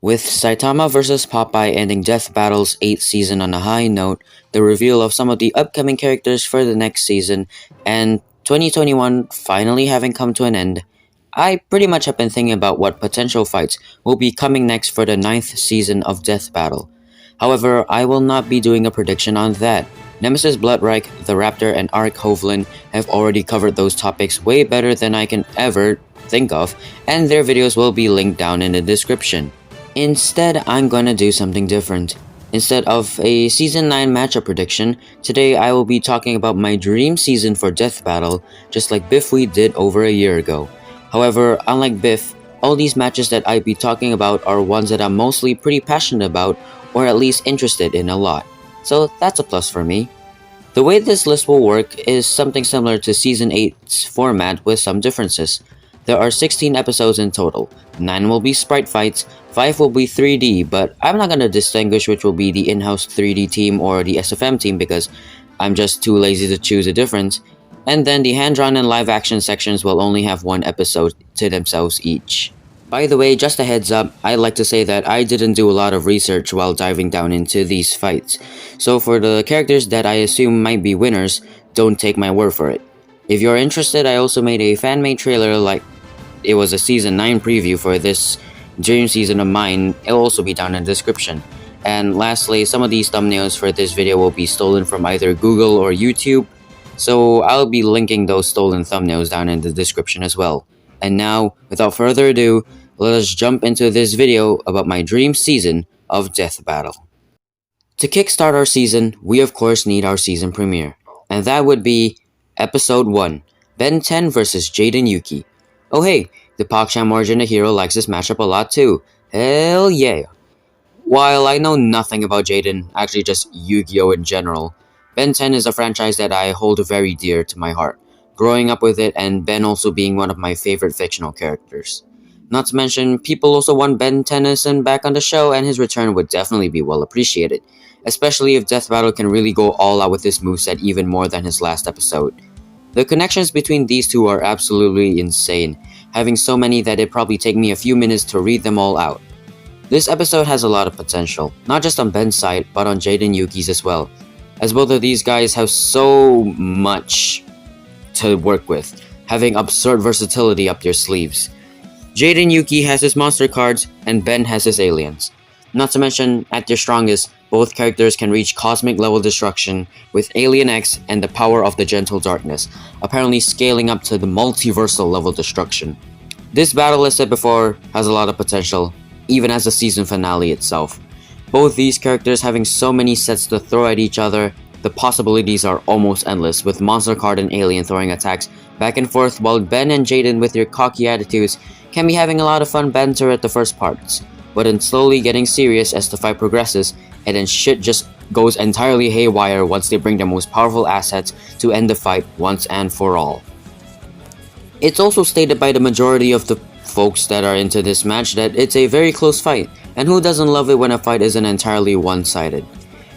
With Saitama vs Popeye ending Death Battle's 8th season on a high note, the reveal of some of the upcoming characters for the next season, and 2021 finally having come to an end, I pretty much have been thinking about what potential fights will be coming next for the 9th season of Death Battle. However, I will not be doing a prediction on that. Nemesis Bloodreich, the Raptor, and Arik Hovland have already covered those topics way better than I can ever think of, and their videos will be linked down in the description. Instead, I'm gonna do something different. Instead of a Season 9 matchup prediction, today I will be talking about my dream season for Death Battle, just like Biff we did over a year ago. However, unlike Biff, all these matches that I'd be talking about are ones that I'm mostly pretty passionate about, or at least interested in a lot. So that's a plus for me. The way this list will work is something similar to Season 8's format with some differences. There are 16 episodes in total. 9 will be sprite fights, 5 will be 3D, but I'm not gonna distinguish which will be the in-house 3D team or the SFM team because I'm just too lazy to choose a difference. And then the hand-drawn and live-action sections will only have one episode to themselves each. By the way, just a heads up, I'd like to say that I didn't do a lot of research while diving down into these fights. So for the characters that I assume might be winners, don't take my word for it. If you're interested, I also made a fan-made trailer like it was a Season 9 preview for this dream season of mine. It'll also be down in the description. And lastly, some of these thumbnails for this video will be stolen from either Google or YouTube, so I'll be linking those stolen thumbnails down in the description as well. And now, without further ado, let us jump into this video about my dream season of Death Battle. To kickstart our season, we of course need our season premiere, and that would be Episode 1, Ben 10 vs Jaden Yuki. Oh hey, the PogChamp Origin Hero likes this matchup a lot too. Hell yeah! While I know nothing about Jaden, actually just Yu-Gi-Oh in general, Ben 10 is a franchise that I hold very dear to my heart, growing up with it and Ben also being one of my favorite fictional characters. Not to mention, people also want Ben Tennyson back on the show and his return would definitely be well appreciated, especially if Death Battle can really go all out with this moveset even more than his last episode. The connections between these two are absolutely insane, having so many that it'd probably take me a few minutes to read them all out. This episode has a lot of potential, not just on Ben's side, but on Jaden Yuki's as well, as both of these guys have so much to work with, having absurd versatility up their sleeves. Jaden Yuki has his monster cards, and Ben has his aliens. Not to mention, at their strongest, both characters can reach cosmic level destruction with Alien X and the power of the Gentle Darkness, apparently scaling up to the multiversal level destruction. This battle, as said before, has a lot of potential, even as the season finale itself. Both these characters having so many sets to throw at each other, the possibilities are almost endless, with Monster Card and Alien throwing attacks back and forth while Ben and Jaden with their cocky attitudes can be having a lot of fun banter at the first parts, but then slowly getting serious as the fight progresses, and then shit just goes entirely haywire once they bring their most powerful assets to end the fight once and for all. It's also stated by the majority of the folks that are into this match that it's a very close fight, and who doesn't love it when a fight isn't entirely one-sided?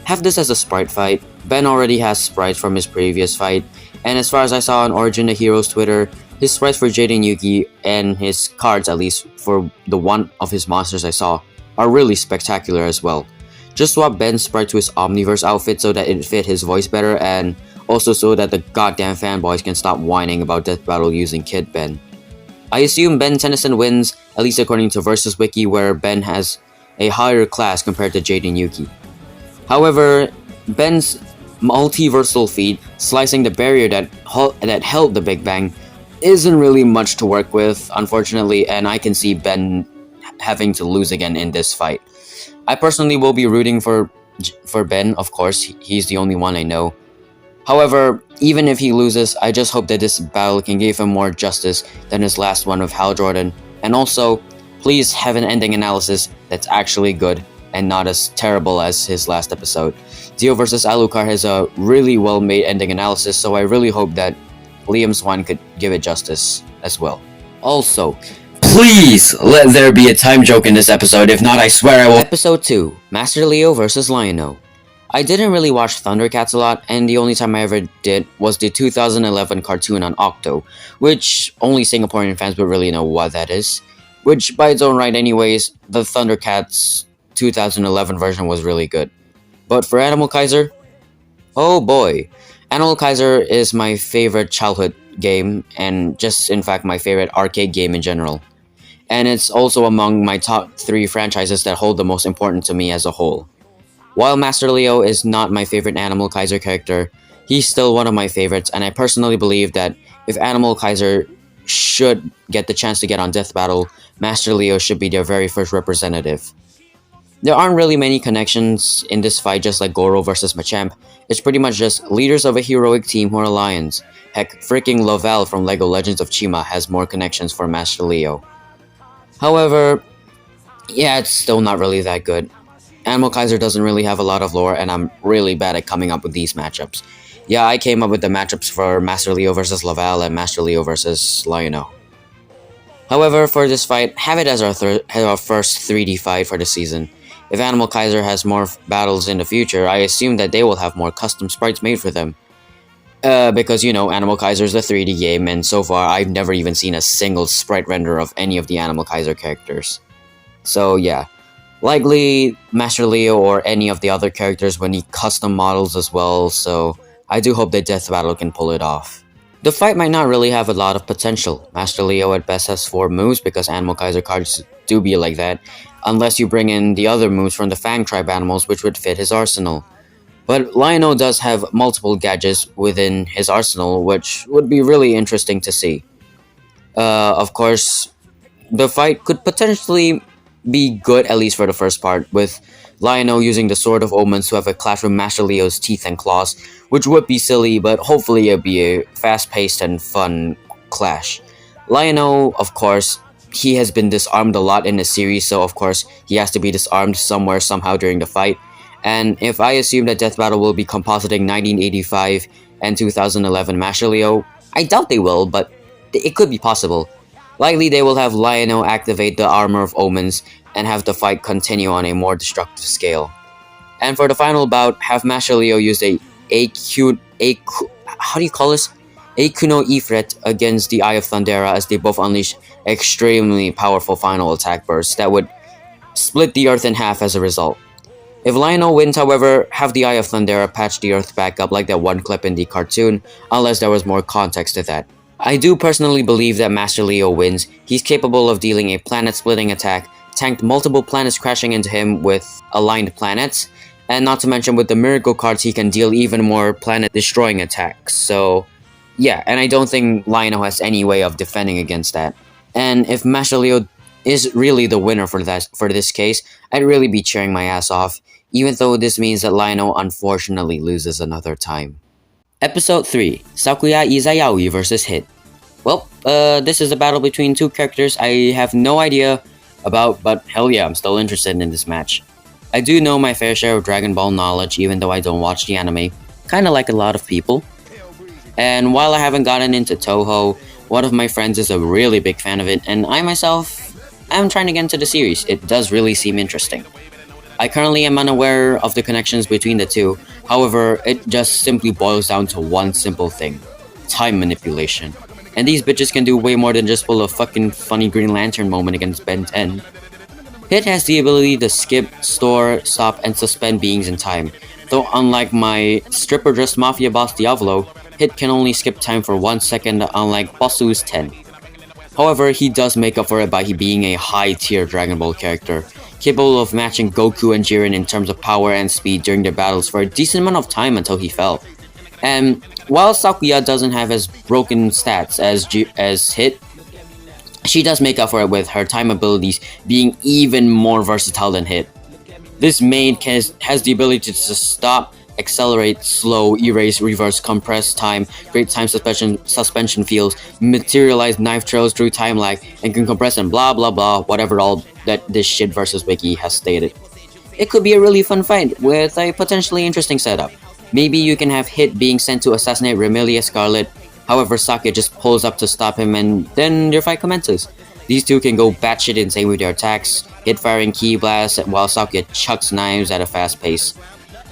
Have this as a sprite fight. Ben already has sprites from his previous fight, and as far as I saw on Origin the Heroes Twitter, his sprites for Jaden Yuki and his cards, at least for the one of his monsters I saw, are really spectacular as well. Just swap Ben's sprite to his Omniverse outfit so that it fit his voice better, and also so that the goddamn fanboys can stop whining about Death Battle using Kid Ben. I assume Ben Tennyson wins, at least according to Versus Wiki, where Ben has a higher class compared to Jaden Yuki. However, Ben's multiversal feat, slicing the barrier that held the Big Bang, isn't really much to work with, unfortunately, and I can see Ben having to lose again in this fight. I personally will be rooting for Ben, of course, he's the only one I know. However, even if he loses, I just hope that this battle can give him more justice than his last one with Hal Jordan, and also, please have an ending analysis that's actually good and not as terrible as his last episode. Dio vs Alucard has a really well-made ending analysis, so I really hope that Liam Swan could give it justice as well. Also, please let there be a time joke in this episode, if not I swear I will. Episode 2, Master Leo vs Lion-O. I didn't really watch Thundercats a lot, and the only time I ever did was the 2011 cartoon on Octo, which only Singaporean fans would really know what that is. which by its own right anyways, the Thundercats 2011 version was really good. But for Animal Kaiser, oh boy. Animal Kaiser is my favorite childhood game, and just in fact my favorite arcade game in general. And it's also among my top 3 franchises that hold the most importance to me as a whole. While Master Leo is not my favorite Animal Kaiser character, he's still one of my favorites, and I personally believe that if Animal Kaiser should get the chance to get on Death Battle, Master Leo should be their very first representative. There aren't really many connections in this fight, just like Goro versus Machamp. It's pretty much just leaders of a heroic team who are lions. Heck, freaking Laval from LEGO Legends of Chima has more connections for Master Leo. However, yeah, it's still not really that good. Animal Kaiser doesn't really have a lot of lore, and I'm really bad at coming up with these matchups. Yeah, I came up with the matchups for Master Leo versus Laval and Master Leo versus Lionel. However, for this fight, have it as our first 3D fight for the season. If Animal Kaiser has more battles in the future, I assume that they will have more custom sprites made for them. Because, you know, Animal Kaiser is a 3D game, and so far I've never even seen a single sprite render of any of the Animal Kaiser characters. So yeah, likely Master Leo or any of the other characters will need custom models as well, so I do hope that Death Battle can pull it off. The fight might not really have a lot of potential. Master Leo at best has 4 moves because Animal Kaiser cards do be like that, unless you bring in the other moves from the Fang tribe animals which would fit his arsenal. But Lionel does have multiple gadgets within his arsenal, which would be really interesting to see. Of course, the fight could potentially be good, at least for the first part, with Lionel using the Sword of Omens to have a clash with Master Leo's Teeth and Claws, which would be silly, but hopefully it'll be a fast-paced and fun clash. Lionel, of course, he has been disarmed a lot in the series, so of course he has to be disarmed somewhere somehow during the fight. And if I assume that Death Battle will be compositing 1985 and 2011 Master Leo, I doubt they will, but it could be possible. Likely they will have Lionel activate the Armor of Omens and have the fight continue on a more destructive scale. And for the final bout, have Master Leo use how do you call this? Akuno Ifrit against the Eye of Thundera, as they both unleash extremely powerful final attack bursts that would split the earth in half as a result. If Lionel wins, however, have the Eye of Thundera patch the earth back up like that one clip in the cartoon, unless there was more context to that. I do personally believe that Master Leo wins. He's capable of dealing a planet-splitting attack, tanked multiple planets crashing into him with aligned planets, and not to mention with the miracle cards he can deal even more planet-destroying attacks. So yeah, and I don't think Lionel has any way of defending against that. And if Master Leo is really the winner for this case, I'd really be cheering my ass off, even though this means that Lionel unfortunately loses another time. Episode 3, Sakuya Izayoi vs. Hit. Well, this is a battle between 2 characters I have no idea about, but hell yeah, I'm still interested in this match. I do know my fair share of Dragon Ball knowledge, even though I don't watch the anime, kinda like a lot of people. And while I haven't gotten into Toho, one of my friends is a really big fan of it, and I myself am trying to get into the series. It does really seem interesting. I currently am unaware of the connections between the two, however, it just simply boils down to one simple thing: time manipulation. And these bitches can do way more than just pull a fucking funny Green Lantern moment against Ben 10. Hit has the ability to skip, store, stop, and suspend beings in time, though unlike my stripper-dressed mafia boss Diavolo, Hit can only skip time for 1 second, unlike Bossu's 10. However, he does make up for it by being a high-tier Dragon Ball character, capable of matching Goku and Jiren in terms of power and speed during their battles for a decent amount of time until he fell. And while Sakuya doesn't have as broken stats as Hit, she does make up for it with her time abilities being even more versatile than Hit. This maid has the ability to stop, accelerate, slow, erase, reverse, compress time, create time suspension fields, materialize knife trails through time lag, and can compress and blah blah blah, whatever all that this shit versus wiki has stated. It could be a really fun fight with a potentially interesting setup. Maybe you can have Hit being sent to assassinate Remelia Scarlet, however Sakuya just pulls up to stop him and then your fight commences. These two can go batshit insane with their attacks, Hit firing ki blasts while Sakuya chucks knives at a fast pace.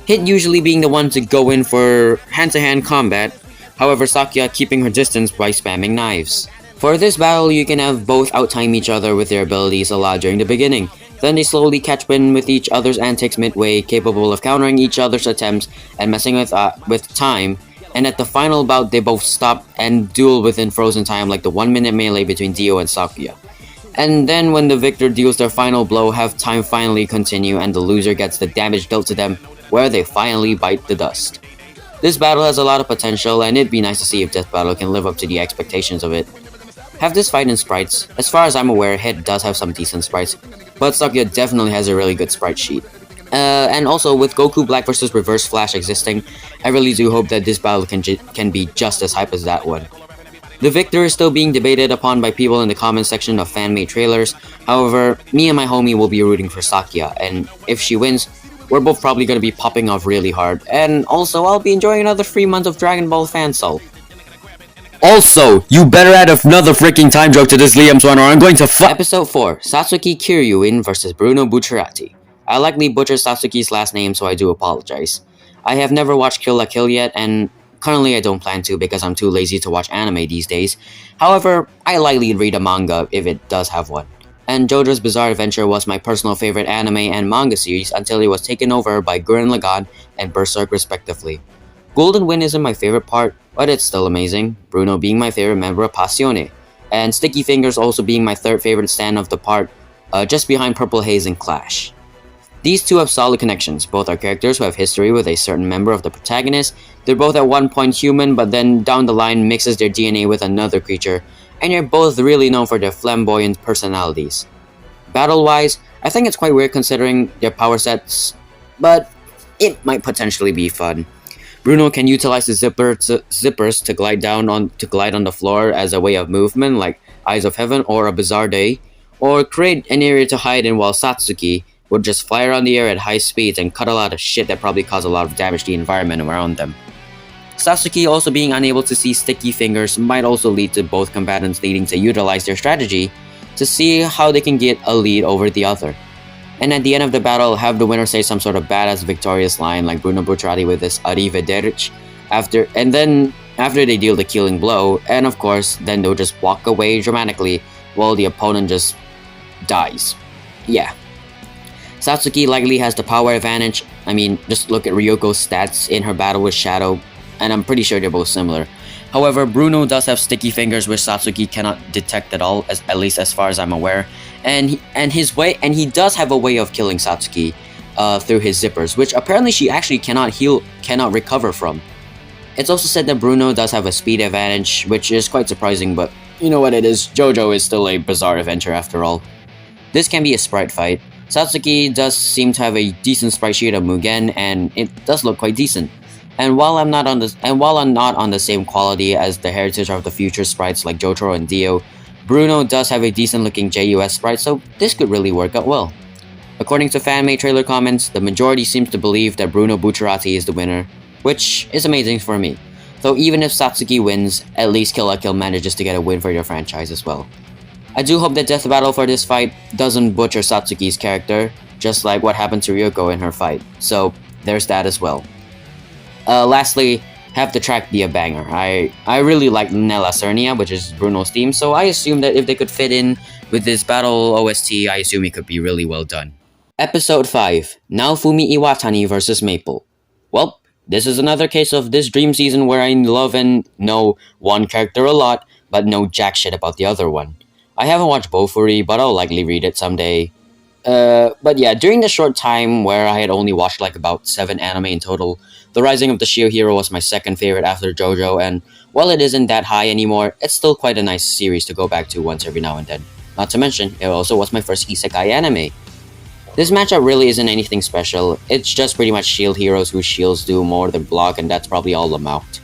Hit usually being the one to go in for hand-to-hand combat, however Sakuya keeping her distance by spamming knives. For this battle, you can have both outtime each other with their abilities a lot during the beginning. Then they slowly catch wind with each other's antics midway, capable of countering each other's attempts and messing with time. And at the final bout, they both stop and duel within frozen time like the 1-minute melee between Dio and Sakuya. And then when the victor deals their final blow, have time finally continue and the loser gets the damage dealt to them, where they finally bite the dust. This battle has a lot of potential, and it'd be nice to see if Death Battle can live up to the expectations of it. Have this fight in sprites. As far as I'm aware, Hit does have some decent sprites, but Sakuya definitely has a really good sprite sheet. And also, with Goku Black vs Reverse Flash existing, I really do hope that this battle can be just as hype as that one. The victor is still being debated upon by people in the comment section of fan-made trailers. However, me and my homie will be rooting for Sakuya, and if she wins, we're both probably going to be popping off really hard. And also, I'll be enjoying another 3 months of Dragon Ball fan salt. Also, you better add another freaking time joke to this Liam's one or I'm going to Episode 4, Satsuki Kiryuin vs Bruno Bucciarati. I likely butchered Satsuki's last name, so I do apologize. I have never watched Kill la Kill yet, and currently I don't plan to because I'm too lazy to watch anime these days. However, I likely read a manga if it does have one. And JoJo's Bizarre Adventure was my personal favorite anime and manga series until it was taken over by Gurren Lagann and Berserk respectively. Golden Wind isn't my favorite part, but it's still amazing, Bruno being my favorite member of Passione, and Sticky Fingers also being my third favorite stand of the part, just behind Purple Haze and Clash. These two have solid connections. Both are characters who have history with a certain member of the protagonist. They're both at one point human, but then down the line mixes their DNA with another creature, and they're both really known for their flamboyant personalities. Battle-wise, I think it's quite weird considering their power sets, but it might potentially be fun. Bruno can utilize the zippers to glide on the floor as a way of movement, like Eyes of Heaven or a Bizarre Day, or create an area to hide in, while Satsuki would just fly around the air at high speeds and cut a lot of shit that probably cause a lot of damage to the environment around them. Satsuki also being unable to see Sticky Fingers might also lead to both combatants needing to utilize their strategy to see how they can get a lead over the other. And at the end of the battle, have the winner say some sort of badass victorious line like Bruno Bucciarati with this Arrivederci after they deal the killing blow, and of course, then they'll just walk away dramatically while the opponent just dies. Yeah. Satsuki likely has the power advantage. I mean, just look at Ryoko's stats in her battle with Shadow, and I'm pretty sure they're both similar. However, Bruno does have Sticky Fingers which Satsuki cannot detect at all, at least as far as I'm aware, and he does have a way of killing Satsuki through his zippers, which apparently she actually cannot recover from. It's also said that Bruno does have a speed advantage, which is quite surprising, but you know what it is, JoJo is still a bizarre adventure after all. This can be a sprite fight. Satsuki does seem to have a decent sprite sheet of Mugen, and it does look quite decent. And while I'm not on the same quality as the Heritage of the Future sprites like Jotaro and Dio, Bruno does have a decent looking JUS sprite, so this could really work out well. According to fan-made trailer comments, the majority seems to believe that Bruno Bucciarati is the winner, which is amazing for me. Though even if Satsuki wins, at least Kill la Kill manages to get a win for their franchise as well. I do hope that Death Battle for this fight doesn't butcher Satsuki's character, just like what happened to Ryoko in her fight, so there's that as well. Lastly, have the track be a banger. I really like Nella Cernia, which is Bruno's theme, so I assume that if they could fit in with this battle OST, I assume it could be really well done. Episode 5, Naofumi Iwatani vs Maple. Well, this is another case of this dream season where I love and know one character a lot, but know jack shit about the other one. I haven't watched Bofuri, but I'll likely read it someday. But yeah, during the short time where I had only watched like about 7 anime in total, The Rising of the Shield Hero was my second favorite after JoJo, and while it isn't that high anymore, it's still quite a nice series to go back to once every now and then. Not to mention, it also was my first isekai anime. This matchup really isn't anything special, it's just pretty much shield heroes whose shields do more than block, and that's probably all amount.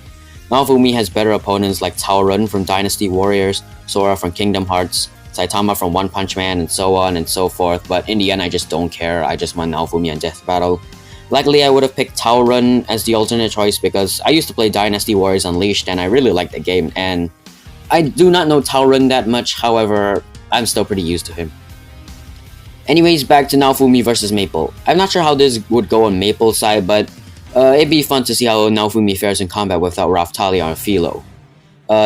Naofumi has better opponents like Taorun from Dynasty Warriors, Sora from Kingdom Hearts, Saitama from One Punch Man, and so on and so forth, but in the end I just don't care, I just want Naofumi and Death Battle. Likely I would have picked Taorun as the alternate choice because I used to play Dynasty Warriors Unleashed and I really liked the game, and I do not know Taorun that much, however, I'm still pretty used to him. Anyways, back to Naofumi vs Maple. I'm not sure how this would go on Maple's side, but it'd be fun to see how Naofumi fares in combat without Raphtalia or Philo.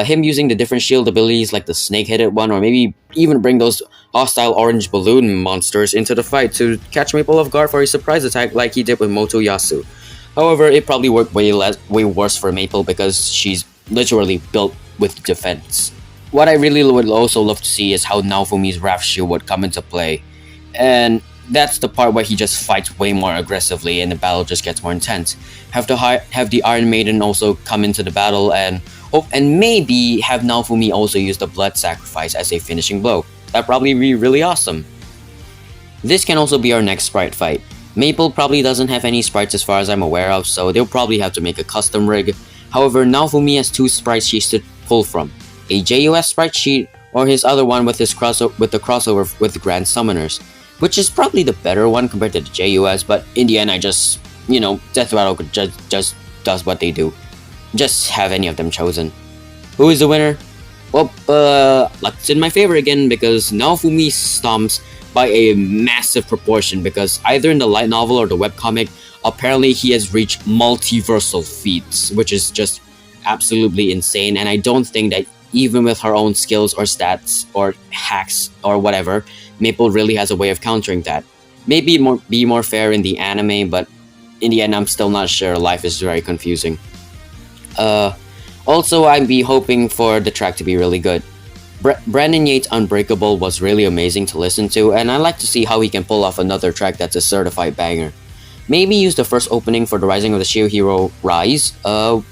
Him using the different shield abilities like the snake-headed one, or maybe even bring those hostile orange balloon monsters into the fight to catch Maple off guard for a surprise attack like he did with Motoyasu. However, it probably worked way worse for Maple because she's literally built with defense. What I really would also love to see is how Naofumi's Wrath Shield would come into play, and that's the part where he just fights way more aggressively and the battle just gets more intense. Have the Iron Maiden also come into the battle and maybe have Naofumi also use the Blood Sacrifice as a finishing blow. That'd probably be really awesome. This can also be our next sprite fight. Maple probably doesn't have any sprites as far as I'm aware of, so they'll probably have to make a custom rig. However, Naofumi has 2 sprite sheets to pull from. A JUS sprite sheet, or his other one with the crossover with the Grand Summoners, which is probably the better one compared to the JUS, but in the end I just, Death Rattle just does what they do. Just have any of them chosen. Who is the winner? Well, Lux in my favor again because Naofumi stomps by a massive proportion because either in the light novel or the webcomic, apparently he has reached multiversal feats, which is just absolutely insane, and I don't think that even with her own skills or stats or hacks or whatever, Maple really has a way of countering that. Maybe be more fair in the anime, but in the end I'm still not sure. Life is very confusing. Also, I'd be hoping for the track to be really good. Brandon Yates' Unbreakable was really amazing to listen to, and I'd like to see how he can pull off another track that's a certified banger. Maybe use the first opening for the Rising of the Shield Hero Rise,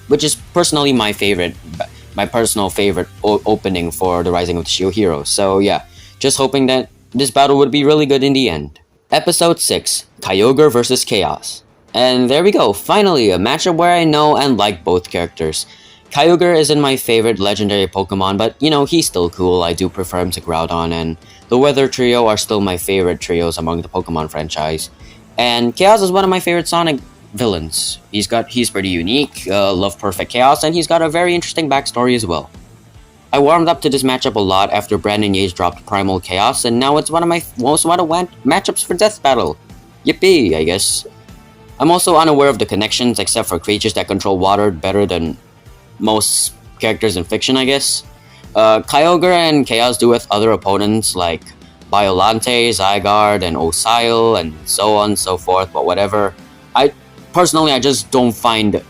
which is personally my personal favorite opening for the Rising of the Shield Hero. So yeah, just hoping that this battle would be really good in the end. Episode 6, Kyogre vs Chaos. And there we go, finally a matchup where I know and like both characters. Kyogre isn't my favorite legendary Pokemon, but he's still cool. I do prefer him to Groudon, and the Weather Trio are still my favorite trios among the Pokemon franchise. And Chaos is one of my favorite Sonic villains. He's pretty unique, love perfect Chaos, and he's got a very interesting backstory as well. I warmed up to this matchup a lot after Brandon Yates dropped Primal Chaos, and now it's one of my most wanted matchups for Death Battle. Yippee, I guess. I'm also unaware of the connections except for creatures that control water better than most characters in fiction, I guess. Kyogre and Chaos do with other opponents like Biolante, Zygarde, and Osile, and so on and so forth, but whatever. I just don't find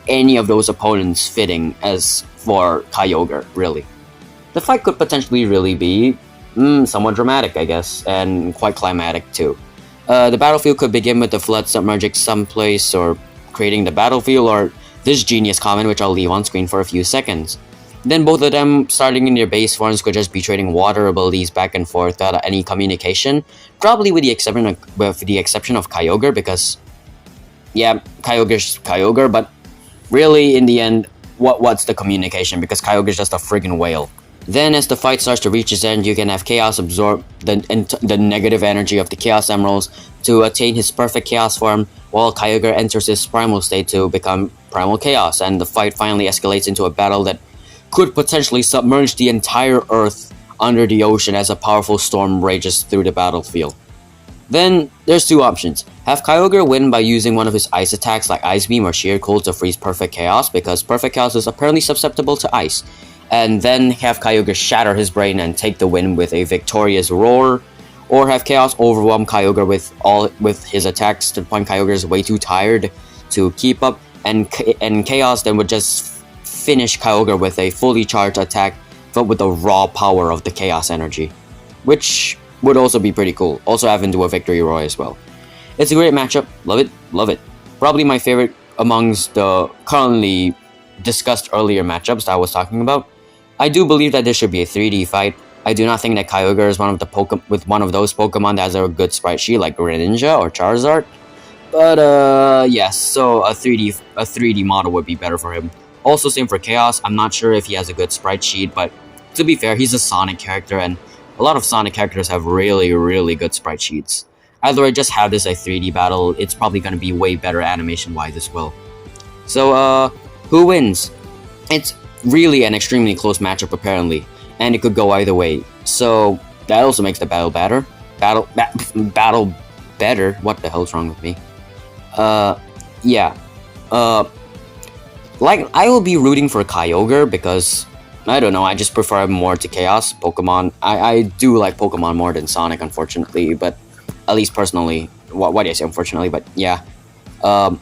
any of those opponents fitting as for Kyogre, really. The fight could potentially really be somewhat dramatic, I guess, and quite climatic too. The battlefield could begin with the flood submerging someplace, or creating the battlefield, or this genius comment which I'll leave on screen for a few seconds. Then both of them, starting in their base forms, could just be trading water abilities back and forth without any communication, probably with the exception of Kyogre, because yeah, Kyogre's Kyogre, but really in the end, what's the communication, because Kyogre's just a friggin' whale. Then as the fight starts to reach its end, you can have Chaos absorb the negative energy of the Chaos Emeralds to attain his perfect Chaos form, while Kyogre enters his primal state to become Primal Chaos, and the fight finally escalates into a battle that could potentially submerge the entire Earth under the ocean as a powerful storm rages through the battlefield. Then there's 2 options. Have Kyogre win by using one of his ice attacks like Ice Beam or Sheer Cold to freeze Perfect Chaos, because Perfect Chaos is apparently susceptible to ice, and then have Kyogre shatter his brain and take the win with a victorious roar, or have Chaos overwhelm Kyogre with his attacks to the point Kyogre is way too tired to keep up, and Chaos then would just finish Kyogre with a fully charged attack but with the raw power of the Chaos energy, which would also be pretty cool. Also have him do a victory roar as well. It's a great matchup, love it. Probably my favorite amongst the currently discussed earlier matchups that I was talking about. I do believe that this should be a 3D fight. I do not think that Kyogre is one of those Pokemon that has a good sprite sheet like Greninja or Charizard. But yes, so a 3D model would be better for him. Also same for Chaos. I'm not sure if he has a good sprite sheet, but to be fair, he's a Sonic character, and a lot of Sonic characters have really good sprite sheets. Either way, just have this a 3D battle. It's probably going to be way better animation-wise as well. So, who wins? It's really an extremely close matchup apparently, and it could go either way. So that also makes the battle better. Battle better. What the hell's wrong with me? Yeah. Like, I will be rooting for Kyogre because I don't know, I just prefer more to Chaos Pokemon. I do like Pokemon more than Sonic, unfortunately, but at least personally. Why do I say unfortunately? But yeah. Um,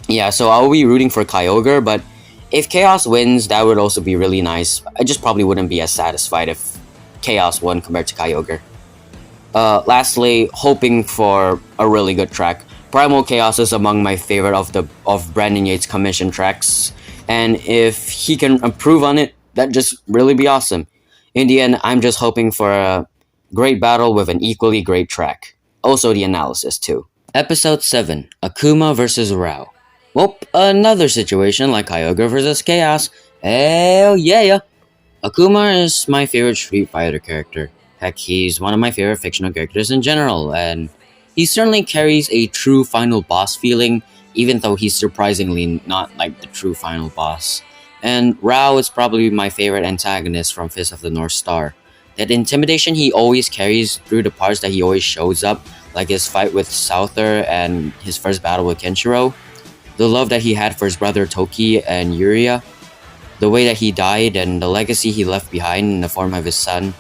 yeah, so I'll be rooting for Kyogre, but if Chaos wins, that would also be really nice. I just probably wouldn't be as satisfied if Chaos won compared to Kyogre. Lastly, hoping for a really good track. Primal Chaos is among my favorite of Brandon Yates' commission tracks, and if he can improve on it, that'd just really be awesome. In the end, I'm just hoping for a great battle with an equally great track. Also, the analysis too. Episode 7: Akuma vs. Raoh. Well, another situation like Kyogre vs. Chaos. Hell yeah! Akuma is my favorite Street Fighter character. Heck, he's one of my favorite fictional characters in general, and he certainly carries a true final boss feeling, even though he's surprisingly not like the true final boss. And Raoh is probably my favorite antagonist from Fist of the North Star. That intimidation he always carries through the parts that he always shows up, like his fight with Souther and his first battle with Kenshiro, the love that he had for his brother Toki and Yuria, the way that he died, and the legacy he left behind in the form of his son.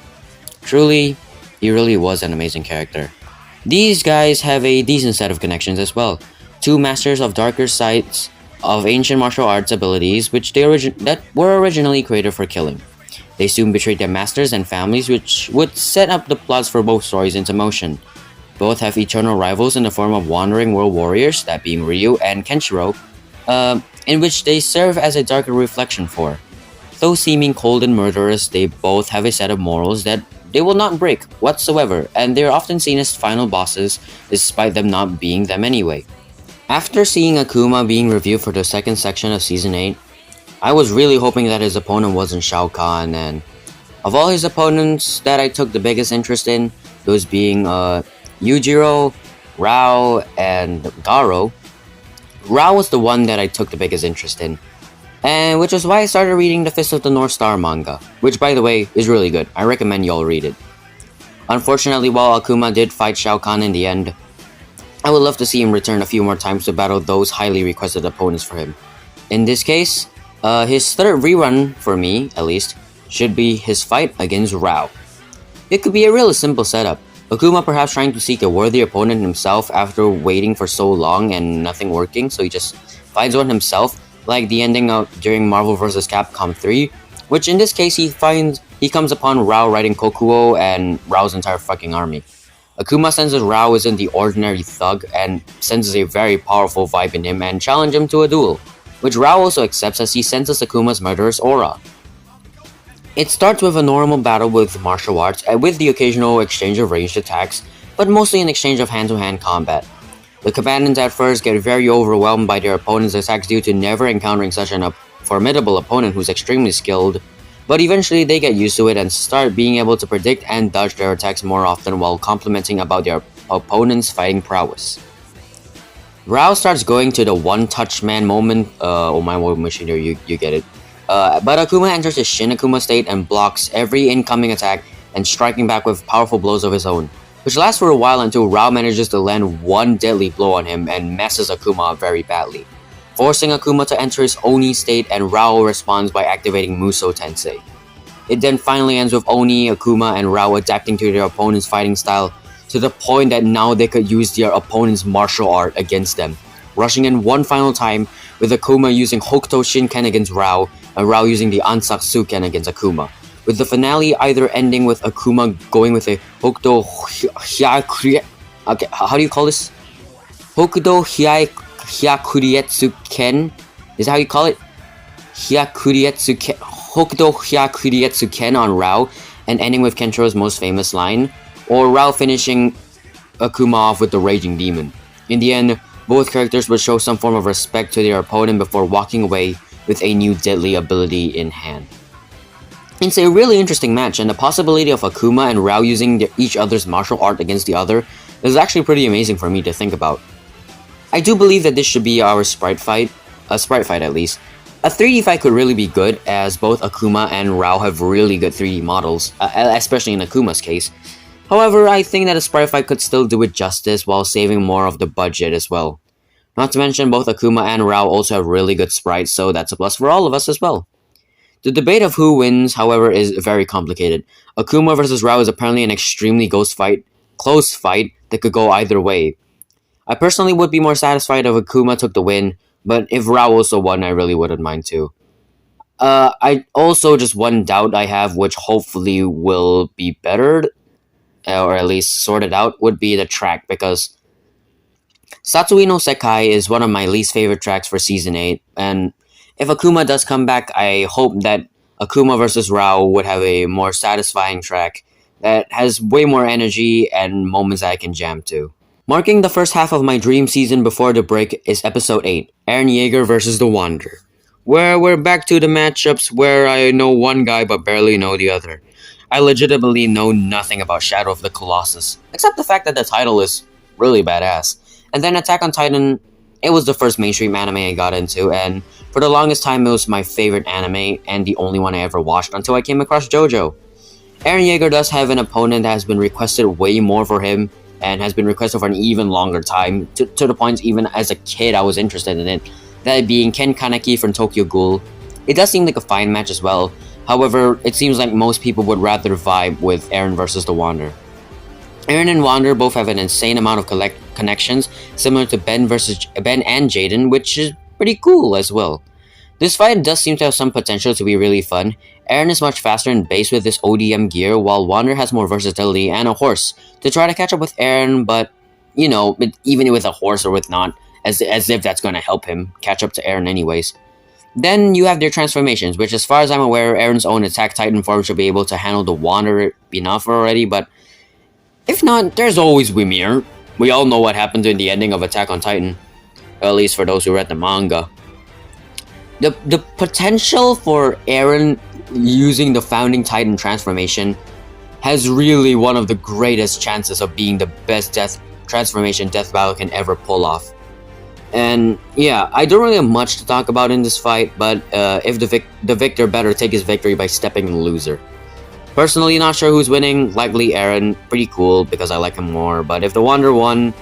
Truly, he really was an amazing character. These guys have a decent set of connections as well. Two masters of darker sides of ancient martial arts abilities that were originally created for killing. They soon betrayed their masters and families, which would set up the plots for both stories into motion. Both have eternal rivals in the form of wandering world warriors, that being Ryu and Kenshiro, in which they serve as a darker reflection for. Though seeming cold and murderous, they both have a set of morals that they will not break whatsoever, and they are often seen as final bosses despite them not being them anyway. After seeing Akuma being reviewed for the second section of Season 8, I was really hoping that his opponent wasn't Shao Kahn, and of all his opponents that I took the biggest interest in, those being Yujiro, Raoh, and Garo, Raoh was the one that I took the biggest interest in, and which is why I started reading the Fist of the North Star manga, which by the way is really good. I recommend y'all read it. Unfortunately, while Akuma did fight Shao Kahn in the end, I would love to see him return a few more times to battle those highly requested opponents for him. In this case, his third rerun, for me at least, should be his fight against Raoh. It could be a really simple setup. Akuma perhaps trying to seek a worthy opponent himself after waiting for so long and nothing working, so he just finds one himself, like the ending of during Marvel vs. Capcom 3, which in this case he comes upon Raoh riding Kokuo and Raoh's entire fucking army. Akuma senses Raoh isn't the ordinary thug and senses a very powerful vibe in him and challenges him to a duel, which Raoh also accepts as he senses Akuma's murderous aura. It starts with a normal battle with martial arts and with the occasional exchange of ranged attacks, but mostly an exchange of hand-to-hand combat. The combatants at first get very overwhelmed by their opponent's attacks due to never encountering such a formidable opponent who's extremely skilled, but eventually they get used to it and start being able to predict and dodge their attacks more often while complimenting about their opponent's fighting prowess. Raoh starts going to the one-touch man moment, oh my war machine, you get it. But Akuma enters his Shin Akuma state and blocks every incoming attack and striking back with powerful blows of his own, which lasts for a while until Raoh manages to land one deadly blow on him and messes Akuma up very badly, forcing Akuma to enter his Oni state, and Raoh responds by activating Muso Tensei. It then finally ends with Oni, Akuma, and Raoh adapting to their opponent's fighting style to the point that now they could use their opponent's martial art against them, rushing in one final time with Akuma using Hokuto Shinken against Raoh and Raoh using the Ansak Suken against Akuma, with the finale either ending with Akuma going with a Hokuto Hyakurietsu... Okay, how do you call this? Hokuto Hyakurietsu Ken? Is that how you call it? Hokuto Hyakurietsu Ken on Raoh and ending with Kenshiro's most famous line, or Raoh finishing Akuma off with the Raging Demon. In the end, both characters would show some form of respect to their opponent before walking away with a new deadly ability in hand. It's a really interesting match, and the possibility of Akuma and Raoh using each other's martial art against the other is actually pretty amazing for me to think about. I do believe that this should be our sprite fight, a sprite fight at least. A 3D fight could really be good, as both Akuma and Raoh have really good 3D models, especially in Akuma's case. However, I think that a sprite fight could still do it justice while saving more of the budget as well. Not to mention, both Akuma and Raoh also have really good sprites, so that's a plus for all of us as well. The debate of who wins, however, is very complicated. Akuma versus Raoh is apparently an extremely close fight that could go either way. I personally would be more satisfied if Akuma took the win, but if Raoh also won, I really wouldn't mind too. I also just one doubt I have, which hopefully will be bettered, or at least sorted out, would be the track, because Satsui no Sekai is one of my least favorite tracks for Season 8, and if Akuma does come back, I hope that Akuma vs. Raoh would have a more satisfying track that has way more energy and moments that I can jam to. Marking the first half of my dream season before the break is Episode 8, Eren Yeager vs. the Wanderer, where we're back to the matchups where I know one guy but barely know the other. I legitimately know nothing about Shadow of the Colossus, except the fact that the title is really badass. And then Attack on Titan, it was the first mainstream anime I got into, and for the longest time it was my favorite anime and the only one I ever watched until I came across JoJo. Eren Yeager does have an opponent that has been requested way more for him, and has been requested for an even longer time, to the point even as a kid I was interested in it, that being Ken Kaneki from Tokyo Ghoul. It does seem like a fine match as well, however, it seems like most people would rather vibe with Eren versus the Wanderer. Eren and Wander both have an insane amount of connections, similar to Ben and Jaden, which is pretty cool as well. This fight does seem to have some potential to be really fun. Eren is much faster in base with his ODM gear, while Wander has more versatility and a horse to try to catch up with Eren, but, you know, even with a horse or with not, as if that's going to help him catch up to Eren anyways. Then you have their transformations, which as far as I'm aware, Eren's own Attack Titan form should be able to handle the Wanderer enough already, but if not, there's always Ymir. We all know what happened in the ending of Attack on Titan, at least for those who read the manga. The potential for Eren using the Founding Titan transformation has really one of the greatest chances of being the best transformation Death Battle can ever pull off. And yeah, I don't really have much to talk about in this fight, but if the victor better take his victory by stepping in the loser. Personally, not sure who's winning. Likely Eren, pretty cool because I like him more, but if the Wanderer won,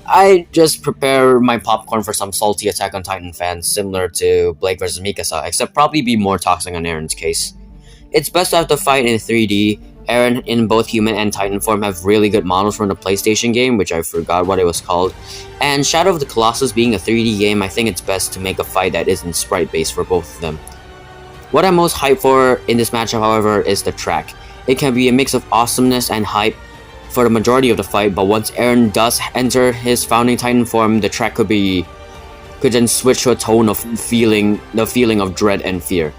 I just prepare my popcorn for some salty Attack on Titan fans, similar to Blake vs. Mikasa, except probably be more toxic on Eren's case. It's best to have the fight in 3D. Eren, in both human and Titan form, have really good models from the PlayStation game, which I forgot what it was called. And Shadow of the Colossus being a 3D game, I think it's best to make a fight that isn't sprite-based for both of them. What I'm most hyped for in this matchup, however, is the track. It can be a mix of awesomeness and hype for the majority of the fight, but once Eren does enter his Founding Titan form, the track could then switch to a tone of the feeling of dread and fear.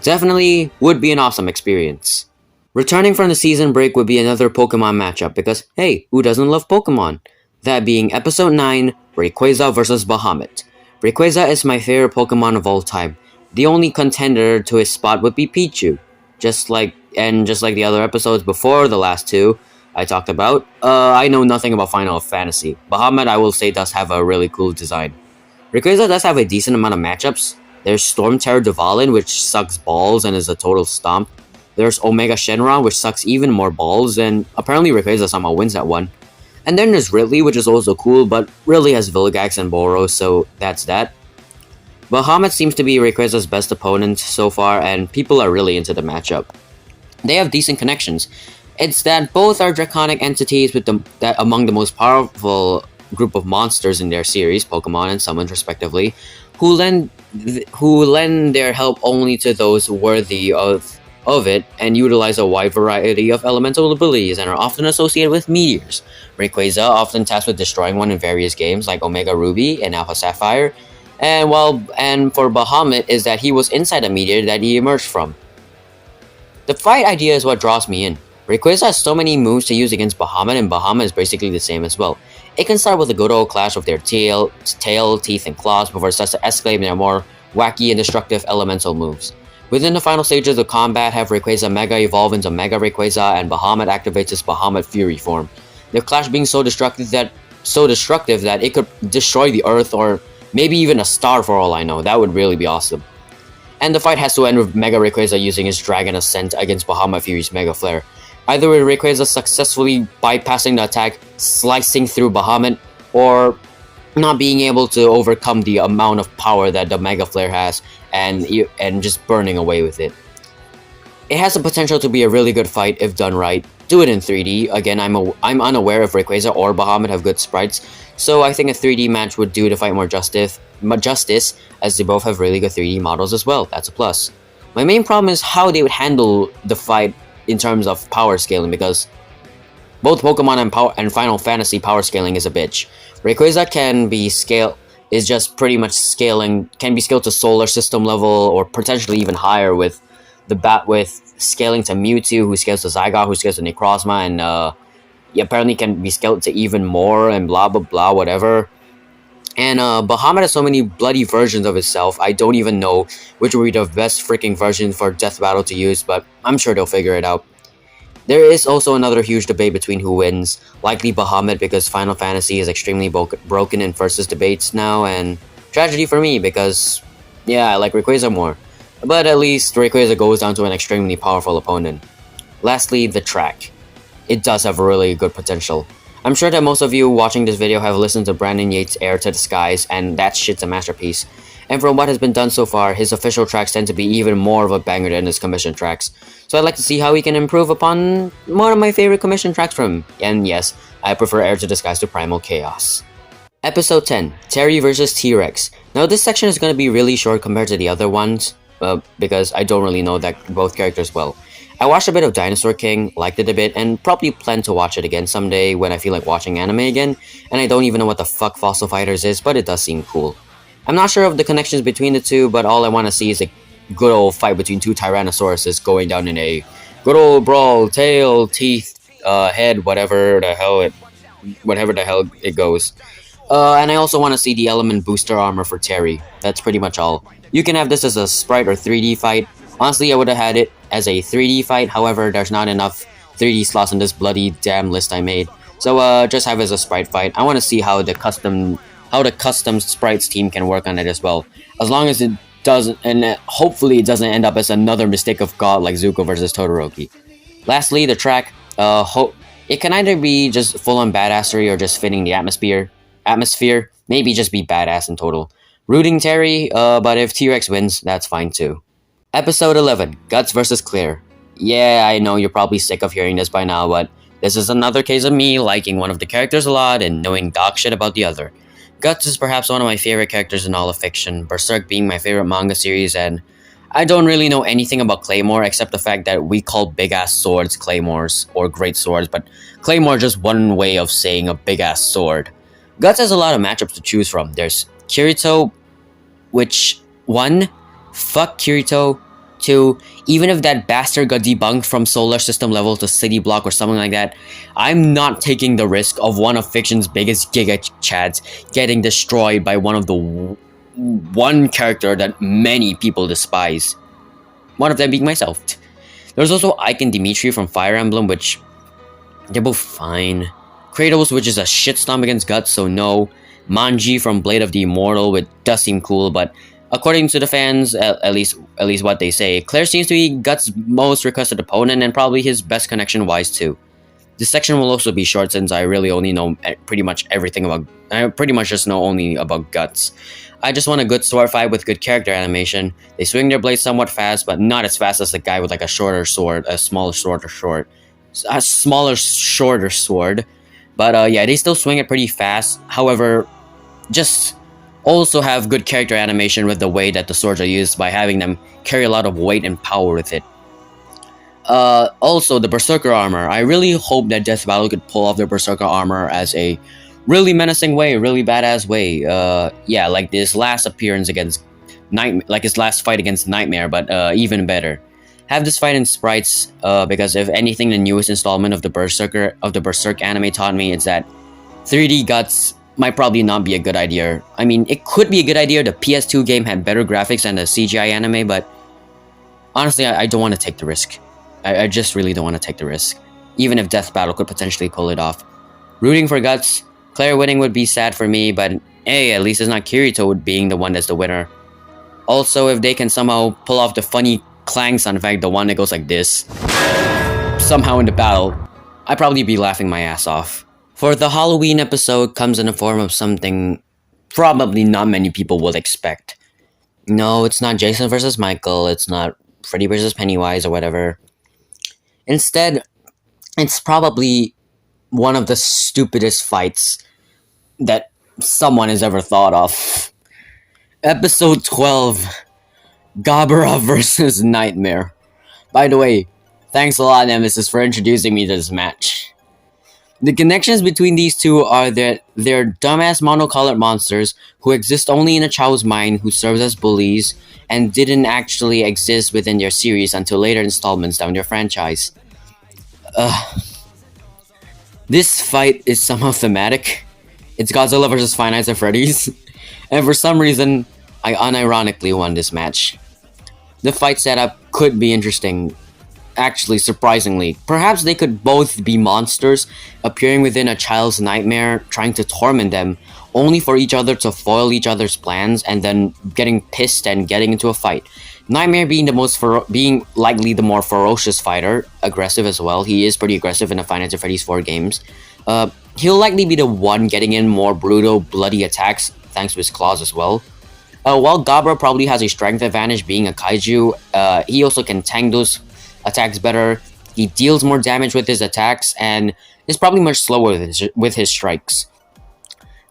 Definitely would be an awesome experience. Returning from the season break would be another Pokemon matchup, because hey, who doesn't love Pokemon? That being Episode 9, Rayquaza vs. Bahamut. Rayquaza is my favorite Pokemon of all time. The only contender to his spot would be Pichu. Just like the other episodes before the last two I talked about, I know nothing about Final Fantasy. Bahamut, I will say, does have a really cool design. Rayquaza does have a decent amount of matchups. There's Storm Terror Dvalin, which sucks balls and is a total stomp. There's Omega Shenron, which sucks even more balls, and apparently Rayquaza somehow wins that one. And then there's Ridley, which is also cool, but Ridley has Vilgax and Boros, so that's that. Bahamut seems to be Rayquaza's best opponent so far, and people are really into the matchup. They have decent connections. It's that both are draconic entities that among the most powerful group of monsters in their series, Pokemon and summons respectively, who lend their help only to those worthy of it, and utilize a wide variety of elemental abilities and are often associated with meteors. Rayquaza often tasked with destroying one in various games like Omega Ruby and Alpha Sapphire, and for Bahamut is that he was inside a meteor that he emerged from. The fight idea is what draws me in. Rayquaza has so many moves to use against Bahamut, and Bahamut is basically the same as well. It can start with a good old clash of their tail, teeth, and claws before it starts to escalate in their more wacky and destructive elemental moves. Within the final stages of combat, have Rayquaza Mega evolve into Mega Rayquaza, and Bahamut activates its Bahamut Fury form. Their clash being so destructive that it could destroy the Earth or maybe even a star for all I know. That would really be awesome. And the fight has to end with Mega Rayquaza using his Dragon Ascent against Bahamut Fury's Mega Flare. Either way, Rayquaza successfully bypassing the attack, slicing through Bahamut, or not being able to overcome the amount of power that the Mega Flare has and just burning away with it. It has the potential to be a really good fight if done right. Do it in 3D. Again, I'm unaware if Rayquaza or Bahamut have good sprites, so I think a 3D match would do the fight more justice, as they both have really good 3D models as well. That's a plus. My main problem is how they would handle the fight in terms of power scaling, because both Pokemon and Final Fantasy power scaling is a bitch. Rayquaza is just pretty much can be scaled to solar system level or potentially even higher with scaling to Mewtwo, who scales to Zygarde, who scales to Necrozma, and he apparently can be scaled to even more and blah blah blah whatever. And Bahamut has so many bloody versions of itself, I don't even know which would be the best freaking version for Death Battle to use, but I'm sure they'll figure it out. There is also another huge debate between who wins, likely Bahamut because Final Fantasy is extremely broken in versus debates now, and tragedy for me because, yeah, I like Rayquaza more. But at least Rayquaza goes down to an extremely powerful opponent. Lastly, the track. It does have really good potential. I'm sure that most of you watching this video have listened to Brandon Yates' Air to the Skies, and that shit's a masterpiece. And from what has been done so far, his official tracks tend to be even more of a banger than his commission tracks. So I'd like to see how he can improve upon one of my favorite commission tracks from him. And yes, I prefer Air to the Skies to Primal Chaos. Episode 10, Terry vs T-Rex. Now this section is going to be really short compared to the other ones, because I don't really know both characters well. I watched a bit of Dinosaur King, liked it a bit, and probably plan to watch it again someday when I feel like watching anime again, and I don't even know what the fuck Fossil Fighters is, but it does seem cool. I'm not sure of the connections between the two, but all I want to see is a good old fight between two Tyrannosauruses going down in a good old brawl, tail, teeth, head, whatever the hell it goes. And I also want to see the element booster armor for Terry. That's pretty much all. You can have this as a sprite or 3D fight. Honestly, I would have had it as a 3D fight, however, there's not enough 3D slots in this bloody damn list I made. So just have it as a sprite fight. I want to see how the custom sprites team can work on it as well. As long as it doesn't, and hopefully it doesn't end up as another mistake of God like Zuko versus Todoroki. Lastly, the track, it can either be just full-on badassery or just fitting the atmosphere, maybe just be badass in total. Rooting Terry, but if T-Rex wins, that's fine too. Episode 11, Guts vs Claire. Yeah, I know you're probably sick of hearing this by now, but this is another case of me liking one of the characters a lot and knowing dog shit about the other. Guts is perhaps one of my favorite characters in all of fiction, Berserk being my favorite manga series, and I don't really know anything about Claymore except the fact that we call big-ass swords Claymores, or great swords, but Claymore is just one way of saying a big-ass sword. Guts has a lot of matchups to choose from. There's Kirito, which, 1, fuck Kirito. 2, even if that bastard got debunked from solar system level to city block or something like that, I'm not taking the risk of one of fiction's biggest giga chads getting destroyed by one of the one character that many people despise. One of them being myself. There's also Ike and Dimitri from Fire Emblem, which they're both fine. Kratos, which is a shitstorm against Guts, so no. Manji from Blade of the Immortal, which does seem cool, but according to the fans, at least what they say, Claire seems to be Guts' most requested opponent and probably his best connection-wise too. This section will also be short since I really only know pretty much everything about. I pretty much just know only about Guts. I just want a good sword fight with good character animation. They swing their blades somewhat fast, but not as fast as the guy with like a smaller, shorter sword. But yeah, they still swing it pretty fast. However, just also have good character animation with the way that the swords are used by having them carry a lot of weight and power with it. Also, the Berserker armor. I really hope that Death Battle could pull off their Berserker armor as a really menacing way, really badass way. Yeah, like this last appearance against his last fight against Nightmare, but even better. Have this fight in sprites, because if anything, the newest installment of the Berserk anime taught me is that 3D Guts might probably not be a good idea. I mean, it could be a good idea. The PS2 game had better graphics than the CGI anime, but honestly, I don't want to take the risk. I just really don't want to take the risk, even if Death Battle could potentially pull it off. Rooting for Guts, Claire winning would be sad for me, but hey, at least it's not Kirito being the one that's the winner. Also, if they can somehow pull off the funny clang sound effect, the one that goes like this, somehow in the battle, I'd probably be laughing my ass off. For the Halloween episode comes in the form of something probably not many people will expect. No, it's not Jason versus Michael, it's not Freddy versus Pennywise or whatever. Instead, it's probably one of the stupidest fights that someone has ever thought of. Episode 12, Gabara versus Nightmare. By the way, thanks a lot, Nemesis, for introducing me to this match. The connections between these two are that they're dumbass monocolored monsters who exist only in a child's mind who serves as bullies and didn't actually exist within their series until later installments down their franchise. This fight is somehow thematic. It's Godzilla vs. Five Nights at Freddy's, and for some reason, I unironically won this match. The fight setup could be interesting. Actually, surprisingly, perhaps they could both be monsters appearing within a child's nightmare, trying to torment them, only for each other to foil each other's plans and then getting pissed and getting into a fight. Nightmare being being likely the more ferocious fighter, aggressive as well. He is pretty aggressive in the Five Nights at Freddy's 4 games. He'll likely be the one getting in more brutal, bloody attacks thanks to his claws as well. While Gabara probably has a strength advantage being a kaiju, he also can tank those attacks better. He deals more damage with his attacks and is probably much slower with his strikes.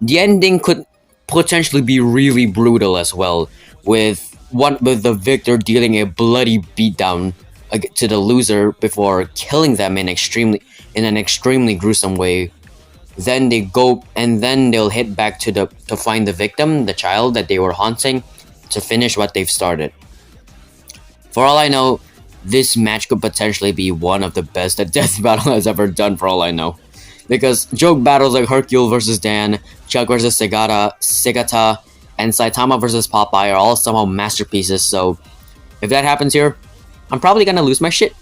The ending could potentially be really brutal as well, with the victor dealing a bloody beatdown to the loser before killing them in an extremely gruesome way. Then they'll hit back to find the victim, the child that they were haunting, to finish what they've started. For all I know, this match could potentially be one of the best that Death Battle has ever done, for all I know. Because joke battles like Hercule vs. Dan, Chuck vs. Segata, and Saitama vs. Popeye are all somehow masterpieces, so if that happens here, I'm probably gonna lose my shit.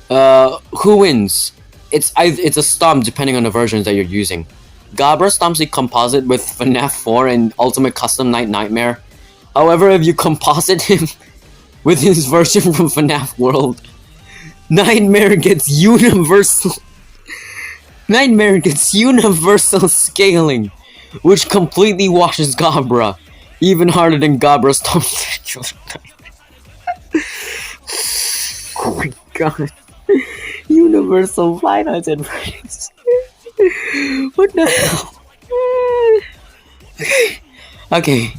Who wins? It's a stomp depending on the versions that you're using. Gabara stomps a composite with FNAF 4 and Ultimate Custom Night Nightmare. However, if you composite him with his version from FNAF World, Nightmare gets universal scaling, which completely washes Gabara, even harder than Gabara stomps. Oh my god. Universal Five Nights at Freddy's. What the hell? Okay.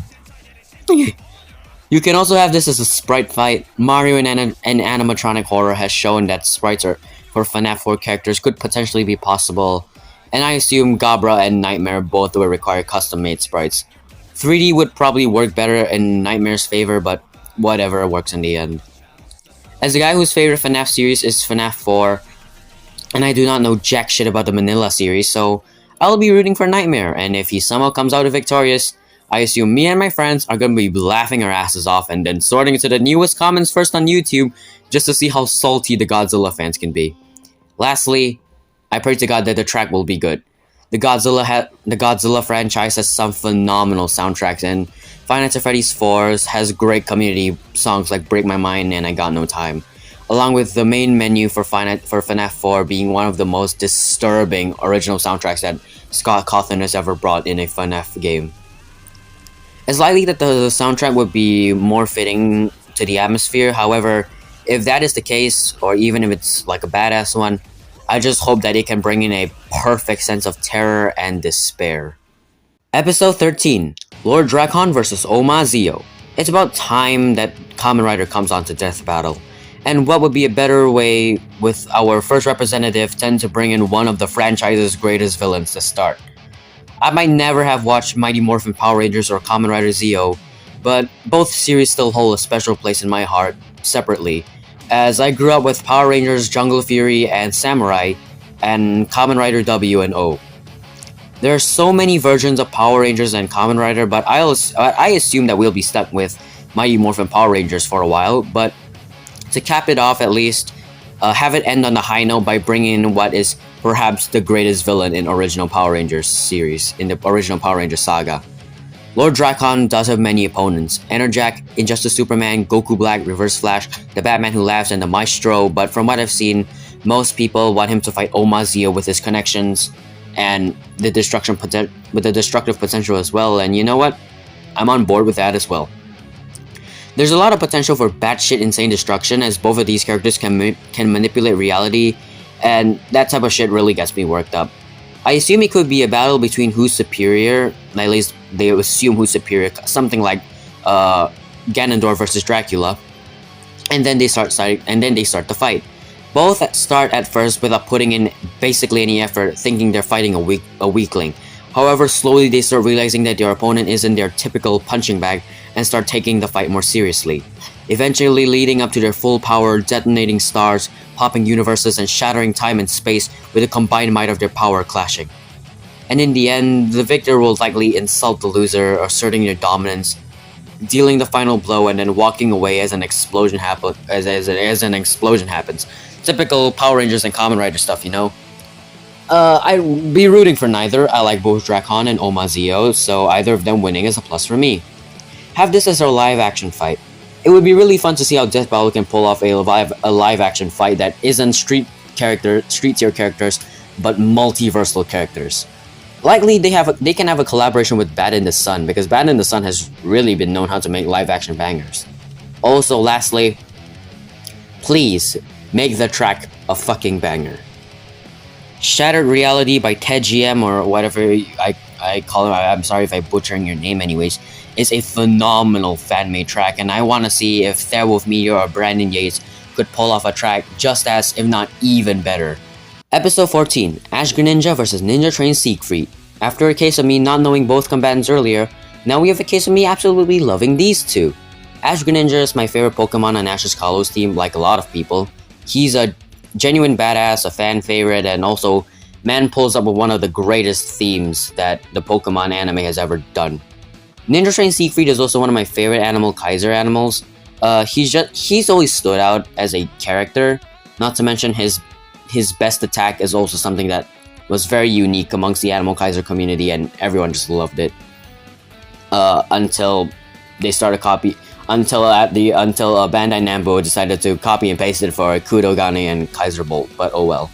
You can also have this as a sprite fight. Mario and animatronic horror has shown that sprites for FNAF 4 characters could potentially be possible, and I assume Gabara and Nightmare both will require custom-made sprites. 3D would probably work better in Nightmare's favor, but whatever works in the end. As a guy whose favorite FNAF series is FNAF 4, and I do not know jack shit about the Manila series, so I'll be rooting for Nightmare, and if he somehow comes out victorious, I assume me and my friends are gonna be laughing our asses off and then sorting into the newest comments first on YouTube just to see how salty the Godzilla fans can be. Lastly, I pray to God that the track will be good. The Godzilla franchise has some phenomenal soundtracks, and Five Nights at Freddy's 4 has great community songs like Break My Mind and I Got No Time, along with the main menu for FNAF 4 being one of the most disturbing original soundtracks that Scott Cawthon has ever brought in a FNAF game. It's likely that the soundtrack would be more fitting to the atmosphere. However, if that is the case, or even if it's like a badass one, I just hope that it can bring in a perfect sense of terror and despair. Episode 13, Lord Drakon vs. Omazio. It's about time that Kamen Rider comes on to Death Battle, and what would be a better way with our first representative tend to bring in one of the franchise's greatest villains to start. I might never have watched Mighty Morphin Power Rangers or Kamen Rider Zeo, but both series still hold a special place in my heart, separately, as I grew up with Power Rangers, Jungle Fury, and Samurai, and Kamen Rider W and O. There are so many versions of Power Rangers and Kamen Rider, but I assume that we'll be stuck with Mighty Morphin Power Rangers for a while, but to cap it off at least, have it end on a high note by bringing in what is perhaps the greatest villain in original Power Rangers series, in the original Power Rangers saga. Lord Drakon does have many opponents: Enerjack, Injustice Superman, Goku Black, Reverse Flash, the Batman Who Laughs, and the Maestro, but from what I've seen, most people want him to fight Omazio with his connections and the destructive potential as well, and you know what? I'm on board with that as well. There's a lot of potential for batshit insane destruction, as both of these characters can manipulate reality, and that type of shit really gets me worked up. I assume it could be a battle between who's superior, at least they assume who's superior, something like Ganondorf versus Dracula, and then they start the fight. Both start at first without putting in basically any effort, thinking they're fighting a weakling. However, slowly they start realizing that their opponent isn't their typical punching bag and start taking the fight more seriously, eventually leading up to their full power, detonating stars, popping universes, and shattering time and space with the combined might of their power clashing. And in the end, the victor will likely insult the loser, asserting their dominance, dealing the final blow, and then walking away as an explosion happens. Typical Power Rangers and Kamen Rider stuff, you know? I'd be rooting for neither. I like both Drakon and Omazeo, so either of them winning is a plus for me. Have this as our live action fight. It would be really fun to see how Death Battle can pull off a live action fight that isn't street tier characters, but multiversal characters. Likely they can have a collaboration with Bad in the Sun, because Bad in the Sun has really been known how to make live action bangers. Also, lastly, please make the track a fucking banger. Shattered Reality by TGM, or whatever I call it, I'm sorry if I'm butchering your name anyways, is a phenomenal fan-made track, and I want to see if Therewolf Meteor or Brandon Yates could pull off a track just as, if not even better. Episode 14, Ash Greninja vs Ninja Train Siegfried. After a case of me not knowing both combatants earlier, now we have a case of me absolutely loving these two. Ash Greninja is my favorite Pokemon on Ash's Kalos team, like a lot of people. He's a genuine badass, a fan favorite, and also, man pulls up with one of the greatest themes that the Pokemon anime has ever done. Ninja Train Siegfried is also one of my favorite animal Kaiser animals. He's always stood out as a character, not to mention his best attack is also something that was very unique amongst the Animal Kaiser community, and everyone just loved it. Until they started until Bandai Namco decided to copy and paste it for Kudogane and Kaiser Bolt, but oh well.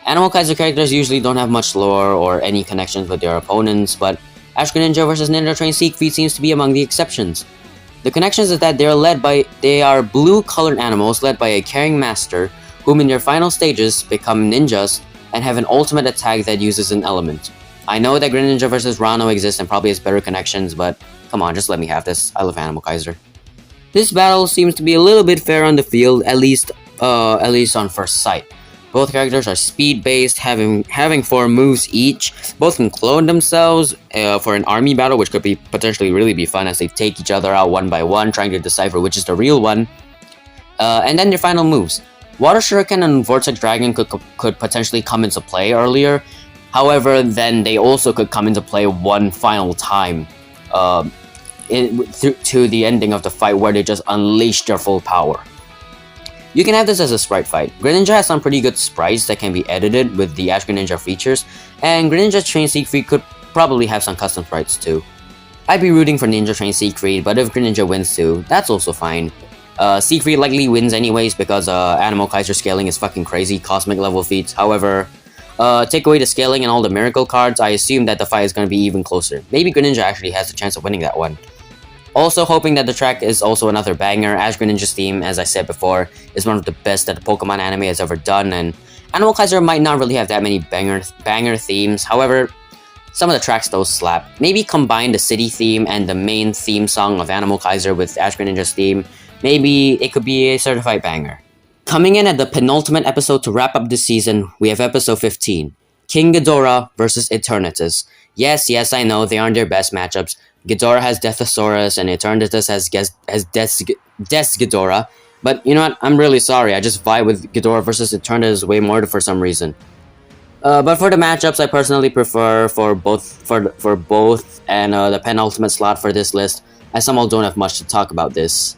Animal Kaiser characters usually don't have much lore or any connections with their opponents, but Ash Greninja vs Ninja Train Siegfried seems to be among the exceptions. The connections is that they are blue-colored animals led by a caring master, whom in their final stages become ninjas and have an ultimate attack that uses an element. I know that Greninja vs Rano exists and probably has better connections, but come on, just let me have this. I love Animal Kaiser. This battle seems to be a little bit fair on the field, at least on first sight. Both characters are speed-based, having 4 moves each. Both can clone themselves for an army battle, which could potentially really be fun as they take each other out one by one, trying to decipher which is the real one. And then their final moves. Water Shuriken and Vortex Dragon could potentially come into play earlier. However, then they also could come into play one final time to the ending of the fight, where they just unleash their full power. You can have this as a sprite fight. Greninja has some pretty good sprites that can be edited with the Ash Greninja features, and Greninja Train Siegfried could probably have some custom sprites too. I'd be rooting for Ninja Train Siegfried, but if Greninja wins too, that's also fine. Siegfried likely wins anyways because Animal Kaiser scaling is fucking crazy, cosmic level feats. However, take away the scaling and all the miracle cards, I assume that the fight is going to be even closer. Maybe Greninja actually has a chance of winning that one. Also hoping that the track is also another banger. Ash Greninja's theme, as I said before, is one of the best that the Pokemon anime has ever done, and Animal Kaiser might not really have that many banger themes. However, some of the tracks though slap. Maybe combine the city theme and the main theme song of Animal Kaiser with Ash Greninja's theme. Maybe it could be a certified banger. Coming in at the penultimate episode to wrap up this season, we have episode 15, King Ghidorah vs Eternatus. Yes, I know they aren't their best matchups. Ghidorah has Deathosaurus and Eternatus has Death Ghidorah. But you know what? I'm really sorry. I just vibe with Ghidorah versus Eternatus way more for some reason. But for the matchups, I personally prefer for both and the penultimate slot for this list, as some all don't have much to talk about this.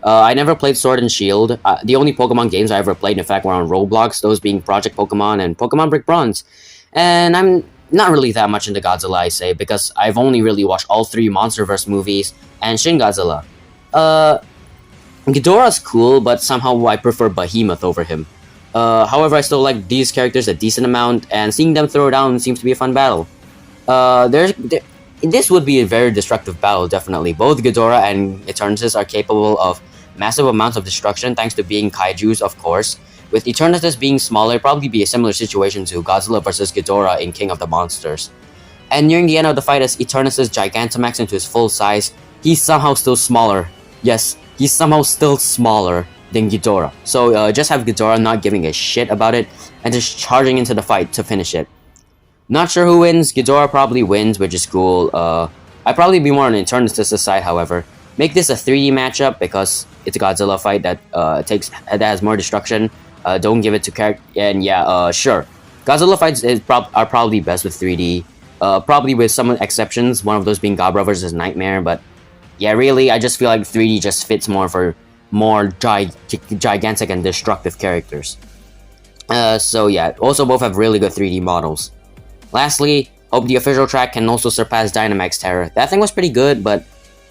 I never played Sword and Shield. The only Pokemon games I ever played, in fact, were on Roblox, those being Project Pokemon and Pokemon Brick Bronze. And I'm not really that much into Godzilla, I say, because I've only really watched all 3 MonsterVerse movies and Shin Godzilla. Ghidorah's cool, but somehow I prefer Behemoth over him. However, I still like these characters a decent amount, and seeing them throw down seems to be a fun battle. this would be a very destructive battle, definitely. Both Ghidorah and Eternatus are capable of massive amounts of destruction thanks to being kaijus, of course. With Eternatus being smaller, it'd probably be a similar situation to Godzilla vs. Ghidorah in King of the Monsters. And nearing the end of the fight, as Eternatus Gigantamax into his full size, he's somehow still smaller. Yes, he's somehow still smaller than Ghidorah. So just have Ghidorah not giving a shit about it and just charging into the fight to finish it. Not sure who wins. Ghidorah probably wins, which is cool. I'd probably be more on Eternatus' side, however. Make this a 3D matchup because it's a Godzilla fight that has more destruction. Don't give it to character. And yeah, sure. Godzilla fights are probably best with 3D. Probably with some exceptions, one of those being Gabra vs. Nightmare. But yeah, really, I just feel like 3D just fits more for more gigantic and destructive characters. So yeah, also both have really good 3D models. Lastly, hope the official track can also surpass Dynamax Terror. That thing was pretty good, but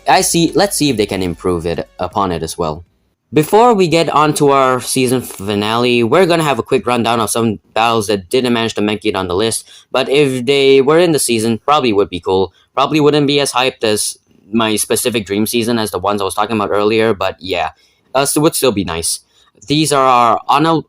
let's see if they can improve it upon it as well. Before we get on to our season finale, we're gonna have a quick rundown of some battles that didn't manage to make it on the list, but if they were in the season, probably would be cool. Probably wouldn't be as hyped as my specific dream season as the ones I was talking about earlier, but yeah, it would still be nice. These are our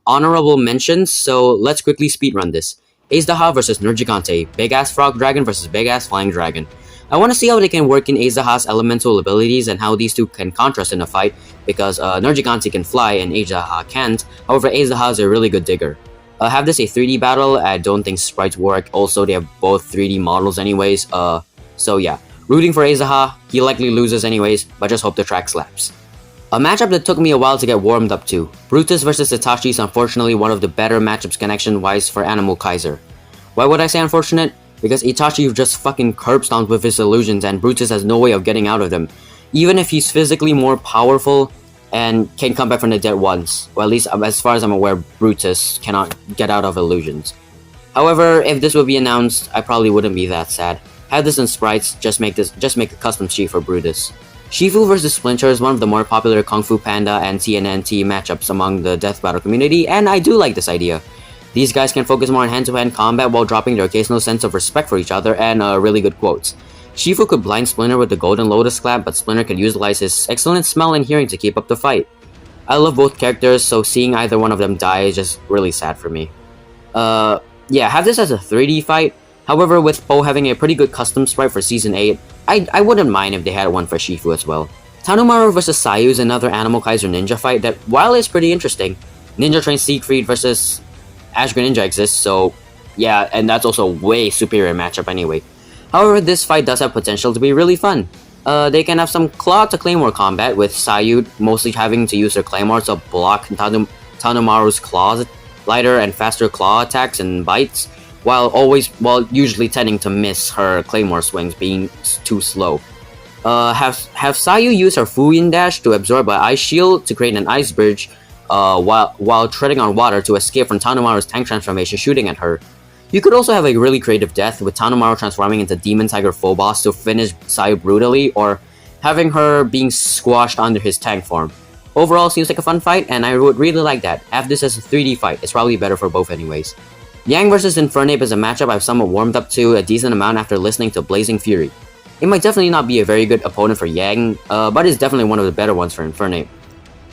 honorable mentions, so let's quickly speedrun this. Ace-Daha vs. Nergigante, Big-Ass Frog Dragon vs. Big-Ass Flying Dragon. I want to see how they can work in Ace-Daha's elemental abilities and how these two can contrast in a fight, because Nergigante can fly and Ace-Daha can't. However, Ace-Daha is a really good digger. Have this a 3D battle. I don't think sprites work. Also, they have both 3D models anyways. So yeah, rooting for Ace-Daha. He likely loses anyways, but just hope the track slaps. A matchup that took me a while to get warmed up to. Brutus vs. Itachi is unfortunately one of the better matchups connection-wise for Animal Kaiser. Why would I say unfortunate? Because Itachi just fucking curb stomped with his illusions and Brutus has no way of getting out of them. Even if he's physically more powerful and can come back from the dead once. Or at least as far as I'm aware, Brutus cannot get out of illusions. However, if this would be announced, I probably wouldn't be that sad. Have this in sprites, just make a custom sheet for Brutus. Shifu vs. Splinter is one of the more popular Kung Fu Panda and TNNT matchups among the death battle community, and I do like this idea. These guys can focus more on hand-to-hand combat while dropping their occasional sense of respect for each other and really good quotes. Shifu could blind Splinter with the Golden Lotus Clap, but Splinter could utilize his excellent smell and hearing to keep up the fight. I love both characters, so seeing either one of them die is just really sad for me. Yeah, have this as a 3D fight. However, with Po having a pretty good custom sprite for Season 8, I wouldn't mind if they had one for Shifu as well. Tanumaru vs. Sayu is another Animal Kaiser Ninja fight that, while it's pretty interesting, Ninja Train Siegfried vs. Ashgra Ninja exists, so yeah, and that's also a way superior matchup anyway. However, this fight does have potential to be really fun. They can have some Claw to Claymore combat, with Sayu mostly having to use her Claymore to block Tanumaru's claws, lighter and faster claw attacks and bites, while usually tending to miss her Claymore swings, being too slow. Have Sayu use her Fuyin Dash to absorb an Ice Shield to create an Ice Bridge, while treading on water to escape from Tanumaru's tank transformation shooting at her. You could also have a really creative death with Tanumaru transforming into Demon Tiger full boss to finish Sayu brutally, or having her being squashed under his tank form. Overall, seems like a fun fight, and I would really like that. Have this as a 3D fight, it's probably better for both anyways. Yang vs. Infernape is a matchup I've somewhat warmed up to a decent amount after listening to Blazing Fury. It might definitely not be a very good opponent for Yang, but it's definitely one of the better ones for Infernape.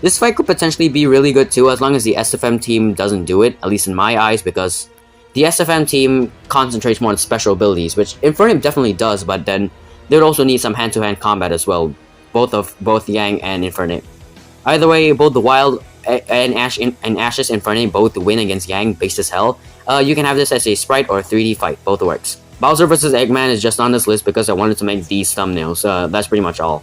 This fight could potentially be really good too, as long as the SFM team doesn't do it, at least in my eyes, because the SFM team concentrates more on special abilities, which Infernape definitely does, but then they would also need some hand-to-hand combat as well, both Yang and Infernape. Either way, both the Wild and Ash's Infernape both win against Yang, based as hell. You can have this as a sprite or a 3D fight, both works. Bowser vs. Eggman is just on this list because I wanted to make these thumbnails, that's pretty much all.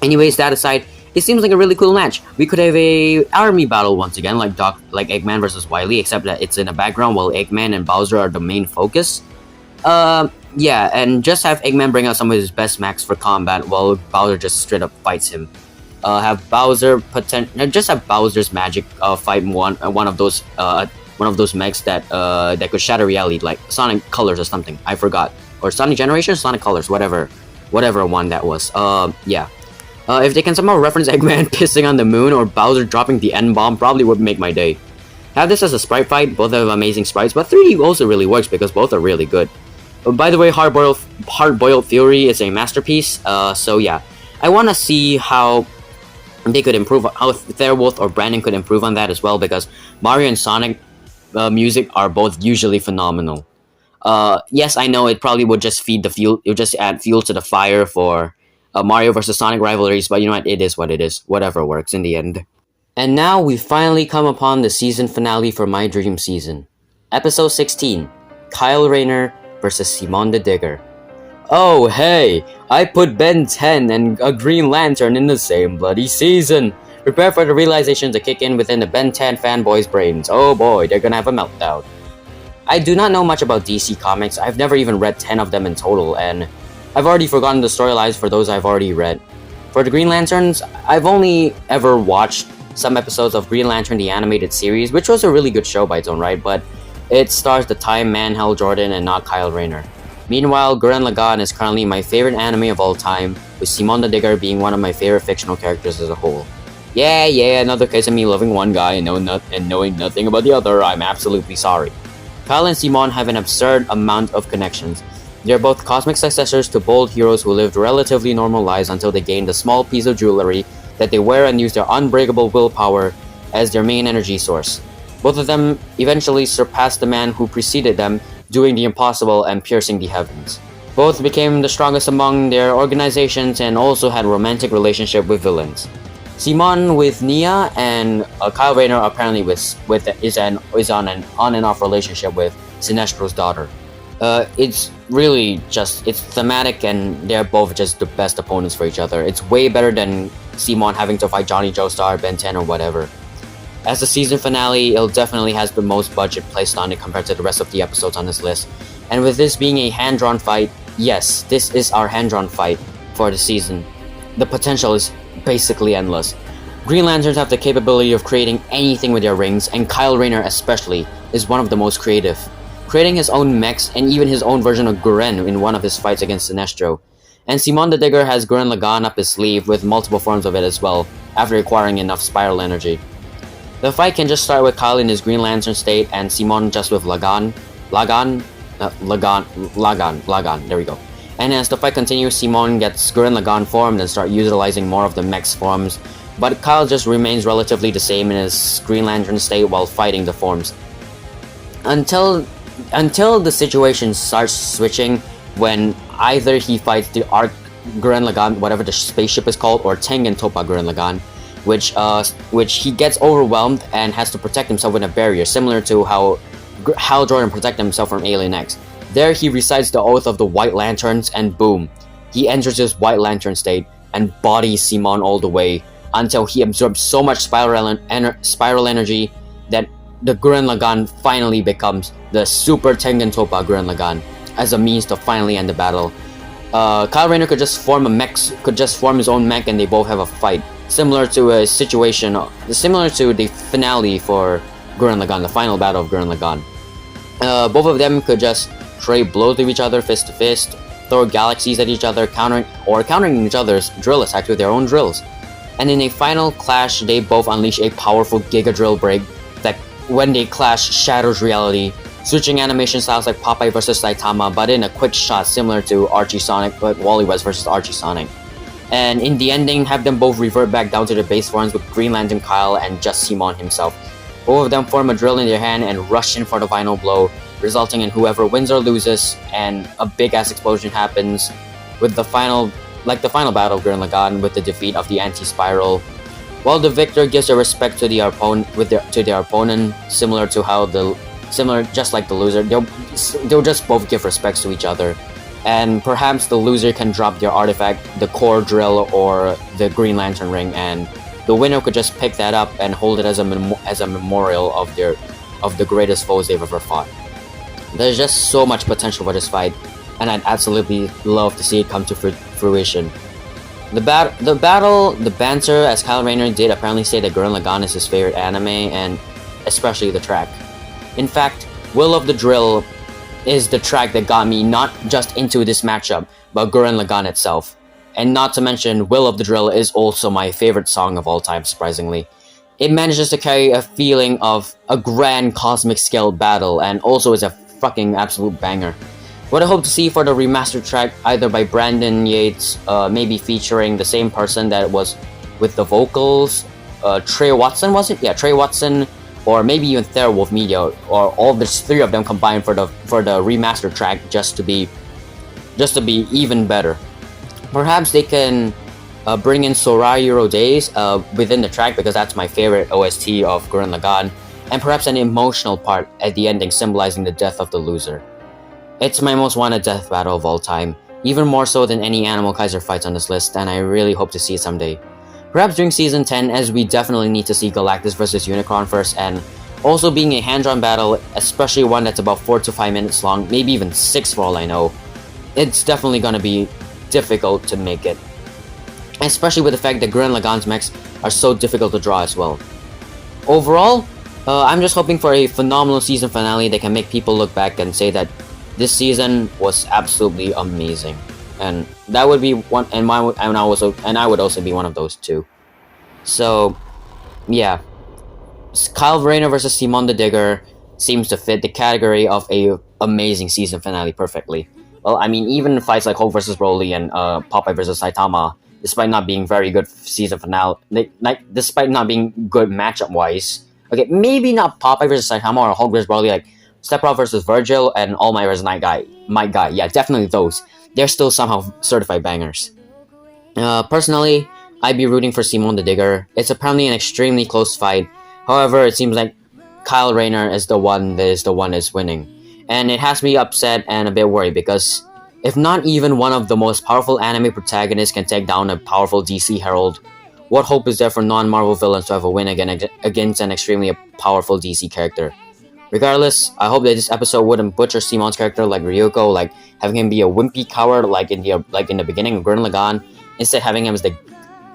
Anyways, that aside, it seems like a really cool match. We could have a army battle once again, like Eggman vs. Wily, except that it's in the background while Eggman and Bowser are the main focus. Yeah, and just have Eggman bring out some of his best max for combat while Bowser just straight up fights him. Have Bowser just have Bowser's magic fight one of those mechs that could shatter reality, like Sonic Colors or something. I forgot, or Sonic Generation, Sonic Colors, whatever one that was. Yeah. If they can somehow reference Eggman pissing on the moon or Bowser dropping the N-bomb, probably would make my day. Have this as a sprite fight, both have amazing sprites, but 3D also really works because both are really good. By the way, Hard Boiled Fury is a masterpiece. So yeah, I want to see how they could improve, how Therawolf or Brandon could improve on that as well, because Mario and Sonic music are both usually phenomenal. Yes, I know it probably would just feed the fuel. It would just add fuel to the fire for Mario versus Sonic rivalries. But you know what? It is what it is. Whatever works in the end. And now we finally come upon the season finale for My Dream Season, episode 16, Kyle Rayner versus Simon the Digger. Oh hey, I put Ben 10 and a Green Lantern in the same bloody season. Prepare for the realization to kick in within the Ben 10 fanboys' brains. Oh boy, they're gonna have a meltdown. I do not know much about DC Comics. I've never even read 10 of them in total, and I've already forgotten the storylines for those I've already read. For the Green Lanterns, I've only ever watched some episodes of Green Lantern the Animated Series, which was a really good show by its own right, but it stars the Time Man Hal Jordan and not Kyle Rayner. Meanwhile, Gurren Lagann is currently my favorite anime of all time, with Simon the Digger being one of my favorite fictional characters as a whole. Yeah, another case of me loving one guy and knowing nothing about the other. I'm absolutely sorry. Kyle and Simon have an absurd amount of connections. They are both cosmic successors to bold heroes who lived relatively normal lives until they gained a small piece of jewelry that they wear and use their unbreakable willpower as their main energy source. Both of them eventually surpassed the man who preceded them, doing the impossible and piercing the heavens. Both became the strongest among their organizations and also had a romantic relationship with villains. Simon with Nia and Kyle Rayner apparently is on an on and off relationship with Sinestro's daughter. It's really just, it's thematic and they're both just the best opponents for each other. It's way better than Simon having to fight Johnny Joestar, Ben 10 or whatever. As the season finale, it definitely has the most budget placed on it compared to the rest of the episodes on this list. And with this being a hand-drawn fight, yes, this is our hand-drawn fight for the season. The potential is basically endless. Green Lanterns have the capability of creating anything with their rings, and Kyle Rayner especially is one of the most creative, creating his own mechs and even his own version of Gurren in one of his fights against Sinestro. And Simon the Digger has Gurren Lagann up his sleeve with multiple forms of it as well, after acquiring enough spiral energy. The fight can just start with Kyle in his Green Lantern state and Simon just with Lagann, there we go. And as the fight continues, Simon gets Gurren Lagann formed and start utilizing more of the mech's forms, but Kyle just remains relatively the same in his Green Lantern state while fighting the forms. Until the situation starts switching when either he fights the Arc Gurren Lagann, whatever the spaceship is called, or Tengen Toppa Gurren Lagann, which he gets overwhelmed and has to protect himself with a barrier, similar to how Hal Jordan protected himself from Alien X. There he recites the Oath of the White Lanterns, and boom, he enters his White Lantern state and bodies Simon all the way until he absorbs so much spiral energy that the Gurren Lagann finally becomes the Super Tengen Toppa Gurren Lagann as a means to finally end the battle. Kyle Rayner could just form his own mech and they both have a fight, similar to the finale for Gurren Lagann, the final battle of Gurren Lagann. Both of them could just trade blows with each other, fist to fist, throw galaxies at each other, countering each other's drill attacks with their own drills. And in a final clash, they both unleash a powerful Giga Drill break that, when they clash, shatters reality, switching animation styles like Popeye vs Saitama, but in a quick shot similar to Archie Sonic, but Wally West vs Archie Sonic. And in the ending, have them both revert back down to their base forms with Green Lantern Kyle and just Simon himself. Both of them form a drill in their hand and rush in for the final blow, resulting in whoever wins or loses, and a big-ass explosion happens, with the final battle of Gurren Lagann with the defeat of the Anti-Spiral. While the victor gives their respect to their opponent, just like the loser, they'll just both give respects to each other. And perhaps the loser can drop their artifact, the core drill or the Green Lantern ring, and the winner could just pick that up and hold it as a memorial of the greatest foes they've ever fought. There's just so much potential for this fight, and I'd absolutely love to see it come to fruition. The banter, as Kyle Rayner did apparently say that Gurren Lagann is his favorite anime, and especially the track. In fact, Will of the Drill is the track that got me not just into this matchup, but Gurren Lagann itself. And not to mention, Will of the Drill is also my favorite song of all time, surprisingly. It manages to carry a feeling of a grand cosmic scale battle, and also is a fucking absolute banger. What I hope to see for the remastered track, either by Brandon Yates, maybe featuring the same person that was with the vocals, Trey Watson, was it? Yeah, Trey Watson, or maybe even Wolf Media, or all the three of them combined for the remastered track, just to be even better. Perhaps they can bring in Sorayuro Days within the track, because that's my favorite OST of Gurren Lagann, and perhaps an emotional part at the ending symbolizing the death of the loser. It's my most wanted death battle of all time, even more so than any Animal Kaiser fights on this list, and I really hope to see it someday. Perhaps during Season 10, as we definitely need to see Galactus vs Unicron first, and also being a hand-drawn battle, especially one that's about 4 to 5 minutes long, maybe even 6 for all I know, it's definitely gonna be difficult to make it. Especially with the fact that Gurren Lagann's mechs are so difficult to draw as well. Overall, I'm just hoping for a phenomenal season finale that can make people look back and say that this season was absolutely amazing, and that would be one. And I would also be one of those too. So, yeah, Kyle Rayner versus Simon the Digger seems to fit the category of a amazing season finale perfectly. Well, I mean, even fights like Hulk versus Broly and Popeye versus Saitama, despite not being very good season finale, despite not being good matchup wise. Okay, maybe not Popeye versus Saitama or Hulk versus Broly, like Sephiroth versus Virgil and All Might versus Might Guy. Yeah, definitely those. They're still somehow certified bangers. Personally, I'd be rooting for Simon the Digger. It's apparently an extremely close fight. However, it seems like Kyle Rayner is the one that's winning. And it has me upset and a bit worried, because if not even one of the most powerful anime protagonists can take down a powerful DC Herald, what hope is there for non-Marvel villains to have a win against an extremely powerful DC character? Regardless, I hope that this episode wouldn't butcher Simon's character like Ryuko, like having him be a wimpy coward like in the beginning of Gurren Lagann, instead having him as the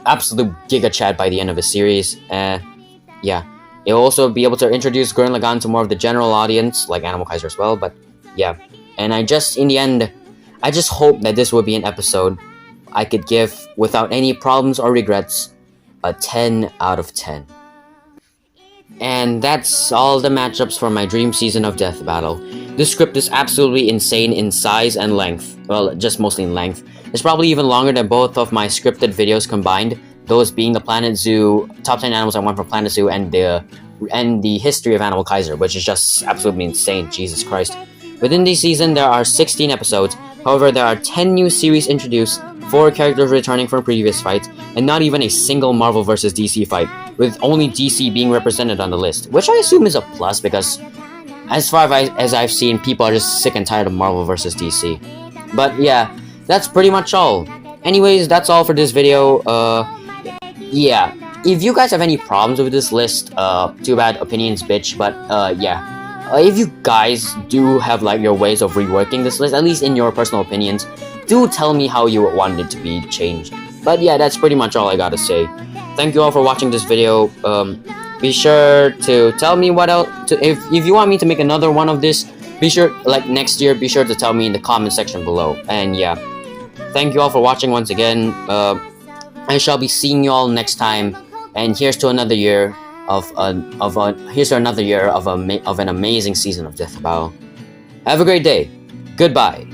absolute Giga Chad by the end of the series. Yeah. It'll also be able to introduce Gurren Lagann to more of the general audience, like Animal Kaiser as well, but yeah. And in the end, I just hope that this would be an episode I could give, without any problems or regrets, a 10 out of 10. And that's all the matchups for my dream season of Death Battle. This script is absolutely insane in size and length. Well, just mostly in length. It's probably even longer than both of my scripted videos combined, those being the Planet Zoo, top 10 animals I want from Planet Zoo, and the history of Animal Kaiser, which is just absolutely insane, Jesus Christ. Within this season, there are 16 episodes. However, there are 10 new series introduced, 4 characters returning from previous fights, and not even a single Marvel vs DC fight, with only DC being represented on the list, which I assume is a plus, because as far as I've seen, people are just sick and tired of Marvel vs DC. But yeah, that's pretty much all. Anyways, that's all for this video. Yeah, if you guys have any problems with this list, too bad, opinions bitch, but yeah. If you guys do have like your ways of reworking this list, at least in your personal opinions, do tell me how you want it to be changed. But yeah, that's pretty much all I gotta say. Thank you all for watching this video. Be sure to tell me what else, if you want me to make another one of this, be sure, like next year, be sure to tell me in the comment section below. And yeah, thank you all for watching once again. I shall be seeing you all next time. And here's to another year of an amazing season of Death Battle. Have a great day. Goodbye.